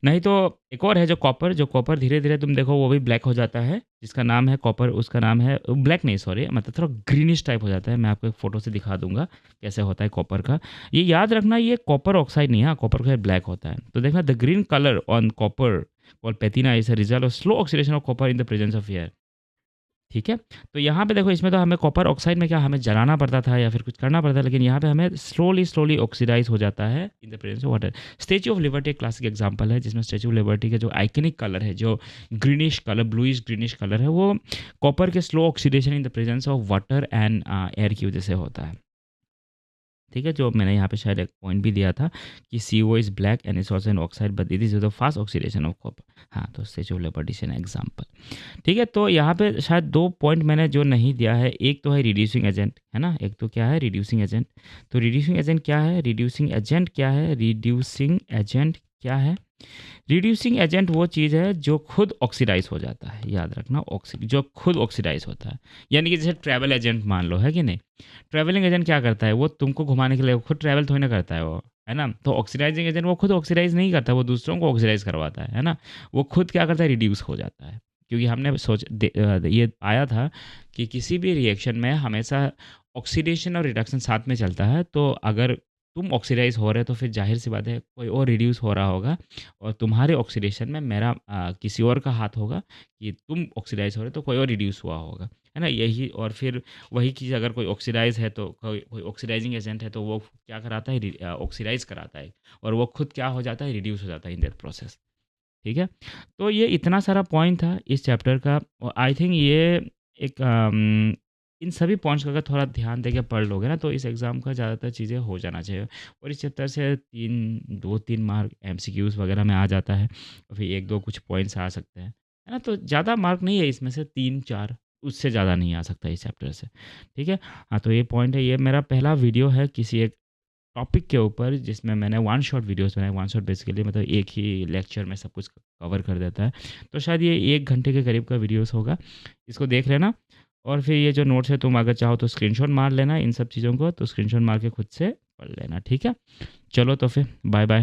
नहीं तो एक और है जो कॉपर धीरे धीरे तुम देखो वो भी ब्लैक हो जाता है, जिसका नाम है कॉपर, उसका नाम है ब्लैक नहीं, सॉरी, मतलब थोड़ा ग्रीनिश टाइप हो जाता है। मैं आपको एक फ़ोटो से दिखा दूंगा कैसे होता है कॉपर का। ये याद रखना, ये कॉपर ऑक्साइड नहीं है, कॉपर ऑक्साइड ब्लैक होता है। तो देखना, the green colour on copper called patina is a result of slow oxidation of copper in the presence of air. ठीक है? तो यहाँ पे देखो, इसमें तो हमें कॉपर ऑक्साइड में क्या हमें जलाना पड़ता था या फिर कुछ करना पड़ता था, लेकिन यहाँ पे हमें स्लोली ऑक्सीडाइज हो जाता है इन the presence of water. Statue of liberty एक क्लासिक एग्जांपल है, जिसमें स्टैच्यू ऑफ लिबर्टी का जो आइकनिक कलर है, जो greenish colour, bluish greenish colour है, वो कॉपर के slow oxidation in the presence of water and air की वजह से होता है। ठीक है, जो मैंने यहाँ पे शायद एक पॉइंट भी दिया था कि CO is black and is also an oxide but it is the fast oxidation of copper. हाँ, तो स्टैच्यू ऑफ लिबर्टी से एग्जाम्पल। ठीक है, तो यहाँ पे शायद 2 पॉइंट मैंने जो नहीं दिया है, एक तो है रिड्यूसिंग एजेंट, है ना, एक तो क्या है, रिड्यूसिंग एजेंट। तो रिड्यूसिंग एजेंट क्या है, रिड्यूसिंग एजेंट क्या है, रिड्यूसिंग एजेंट क्या है। रिड्यूसिंग एजेंट वो चीज़ है जो खुद ऑक्सीडाइज हो जाता है, याद रखना, जो खुद ऑक्सीडाइज होता है। यानी कि जैसे ट्रैवल एजेंट मान लो, है कि नहीं। ट्रैवलिंग एजेंट क्या करता है, वो तुमको घुमाने के लिए खुद ट्रैवल थोड़ी ना करता है वो, है ना? तो ऑक्सीडाइजिंग एजेंट वो खुद ऑक्सीडाइज़ नहीं करता, वो दूसरों को ऑक्सीडाइज़ करवाता है ना? वो खुद क्या करता है, रिड्यूस हो जाता है। क्योंकि हमने ये पाया था कि किसी भी रिएक्शन में हमेशा ऑक्सीडेशन और रिडक्शन साथ में चलता है। तो अगर तुम ऑक्सीडाइज़ हो रहे हो तो फिर ज़ाहिर-सी बात है कोई और रिड्यूस हो रहा होगा, और तुम्हारे ऑक्सीडेशन में मेरा किसी और का हाथ होगा कि तुम ऑक्सीडाइज़ हो रहे हो तो कोई और रिड्यूस हुआ होगा। है ना? यही, और फिर वही चीज़ अगर कोई ऑक्सीडाइज़ है तो कोई कोई ऑक्सीडाइजिंग एजेंट है तो वो क्या कराता है, ऑक्सीडाइज़ कराता है, और वो खुद क्या हो जाता है, रिड्यूस हो जाता है इन दैट प्रोसेस। ठीक है? तो ये इतना सारा पॉइंट था इस चैप्टर का, और आई थिंक ये एक इन सभी पॉइंट्स का अगर थोड़ा ध्यान देके पढ़ लोगे ना तो इस एग्ज़ाम का ज़्यादातर चीज़ें हो जाना चाहिए। और इस चैप्टर से 2-3 मार्क एमसीक्यूज़ वगैरह में आ जाता है, और फिर 1-2 कुछ पॉइंट्स आ सकते हैं। है ना? तो ज़्यादा मार्क नहीं है इसमें से, 3-4, उससे ज़्यादा नहीं आ सकता इस चैप्टर से। ठीक है? हाँ, तो ये पॉइंट है। ये मेरा पहला वीडियो है किसी एक टॉपिक के ऊपर जिसमें मैंने वन शॉट वीडियोस बनाए। वन शॉट बेसिकली मतलब एक ही लेक्चर में सब कुछ कवर कर देता है। तो शायद ये 1 घंटे के करीब का वीडियोस होगा। इसको देख लेना, और फिर ये जो नोट्स है तुम अगर चाहो तो स्क्रीनशॉट मार लेना इन सब चीज़ों को, तो स्क्रीनशॉट मार के खुद से पढ़ लेना। ठीक है? चलो तो फिर बाय-बाय।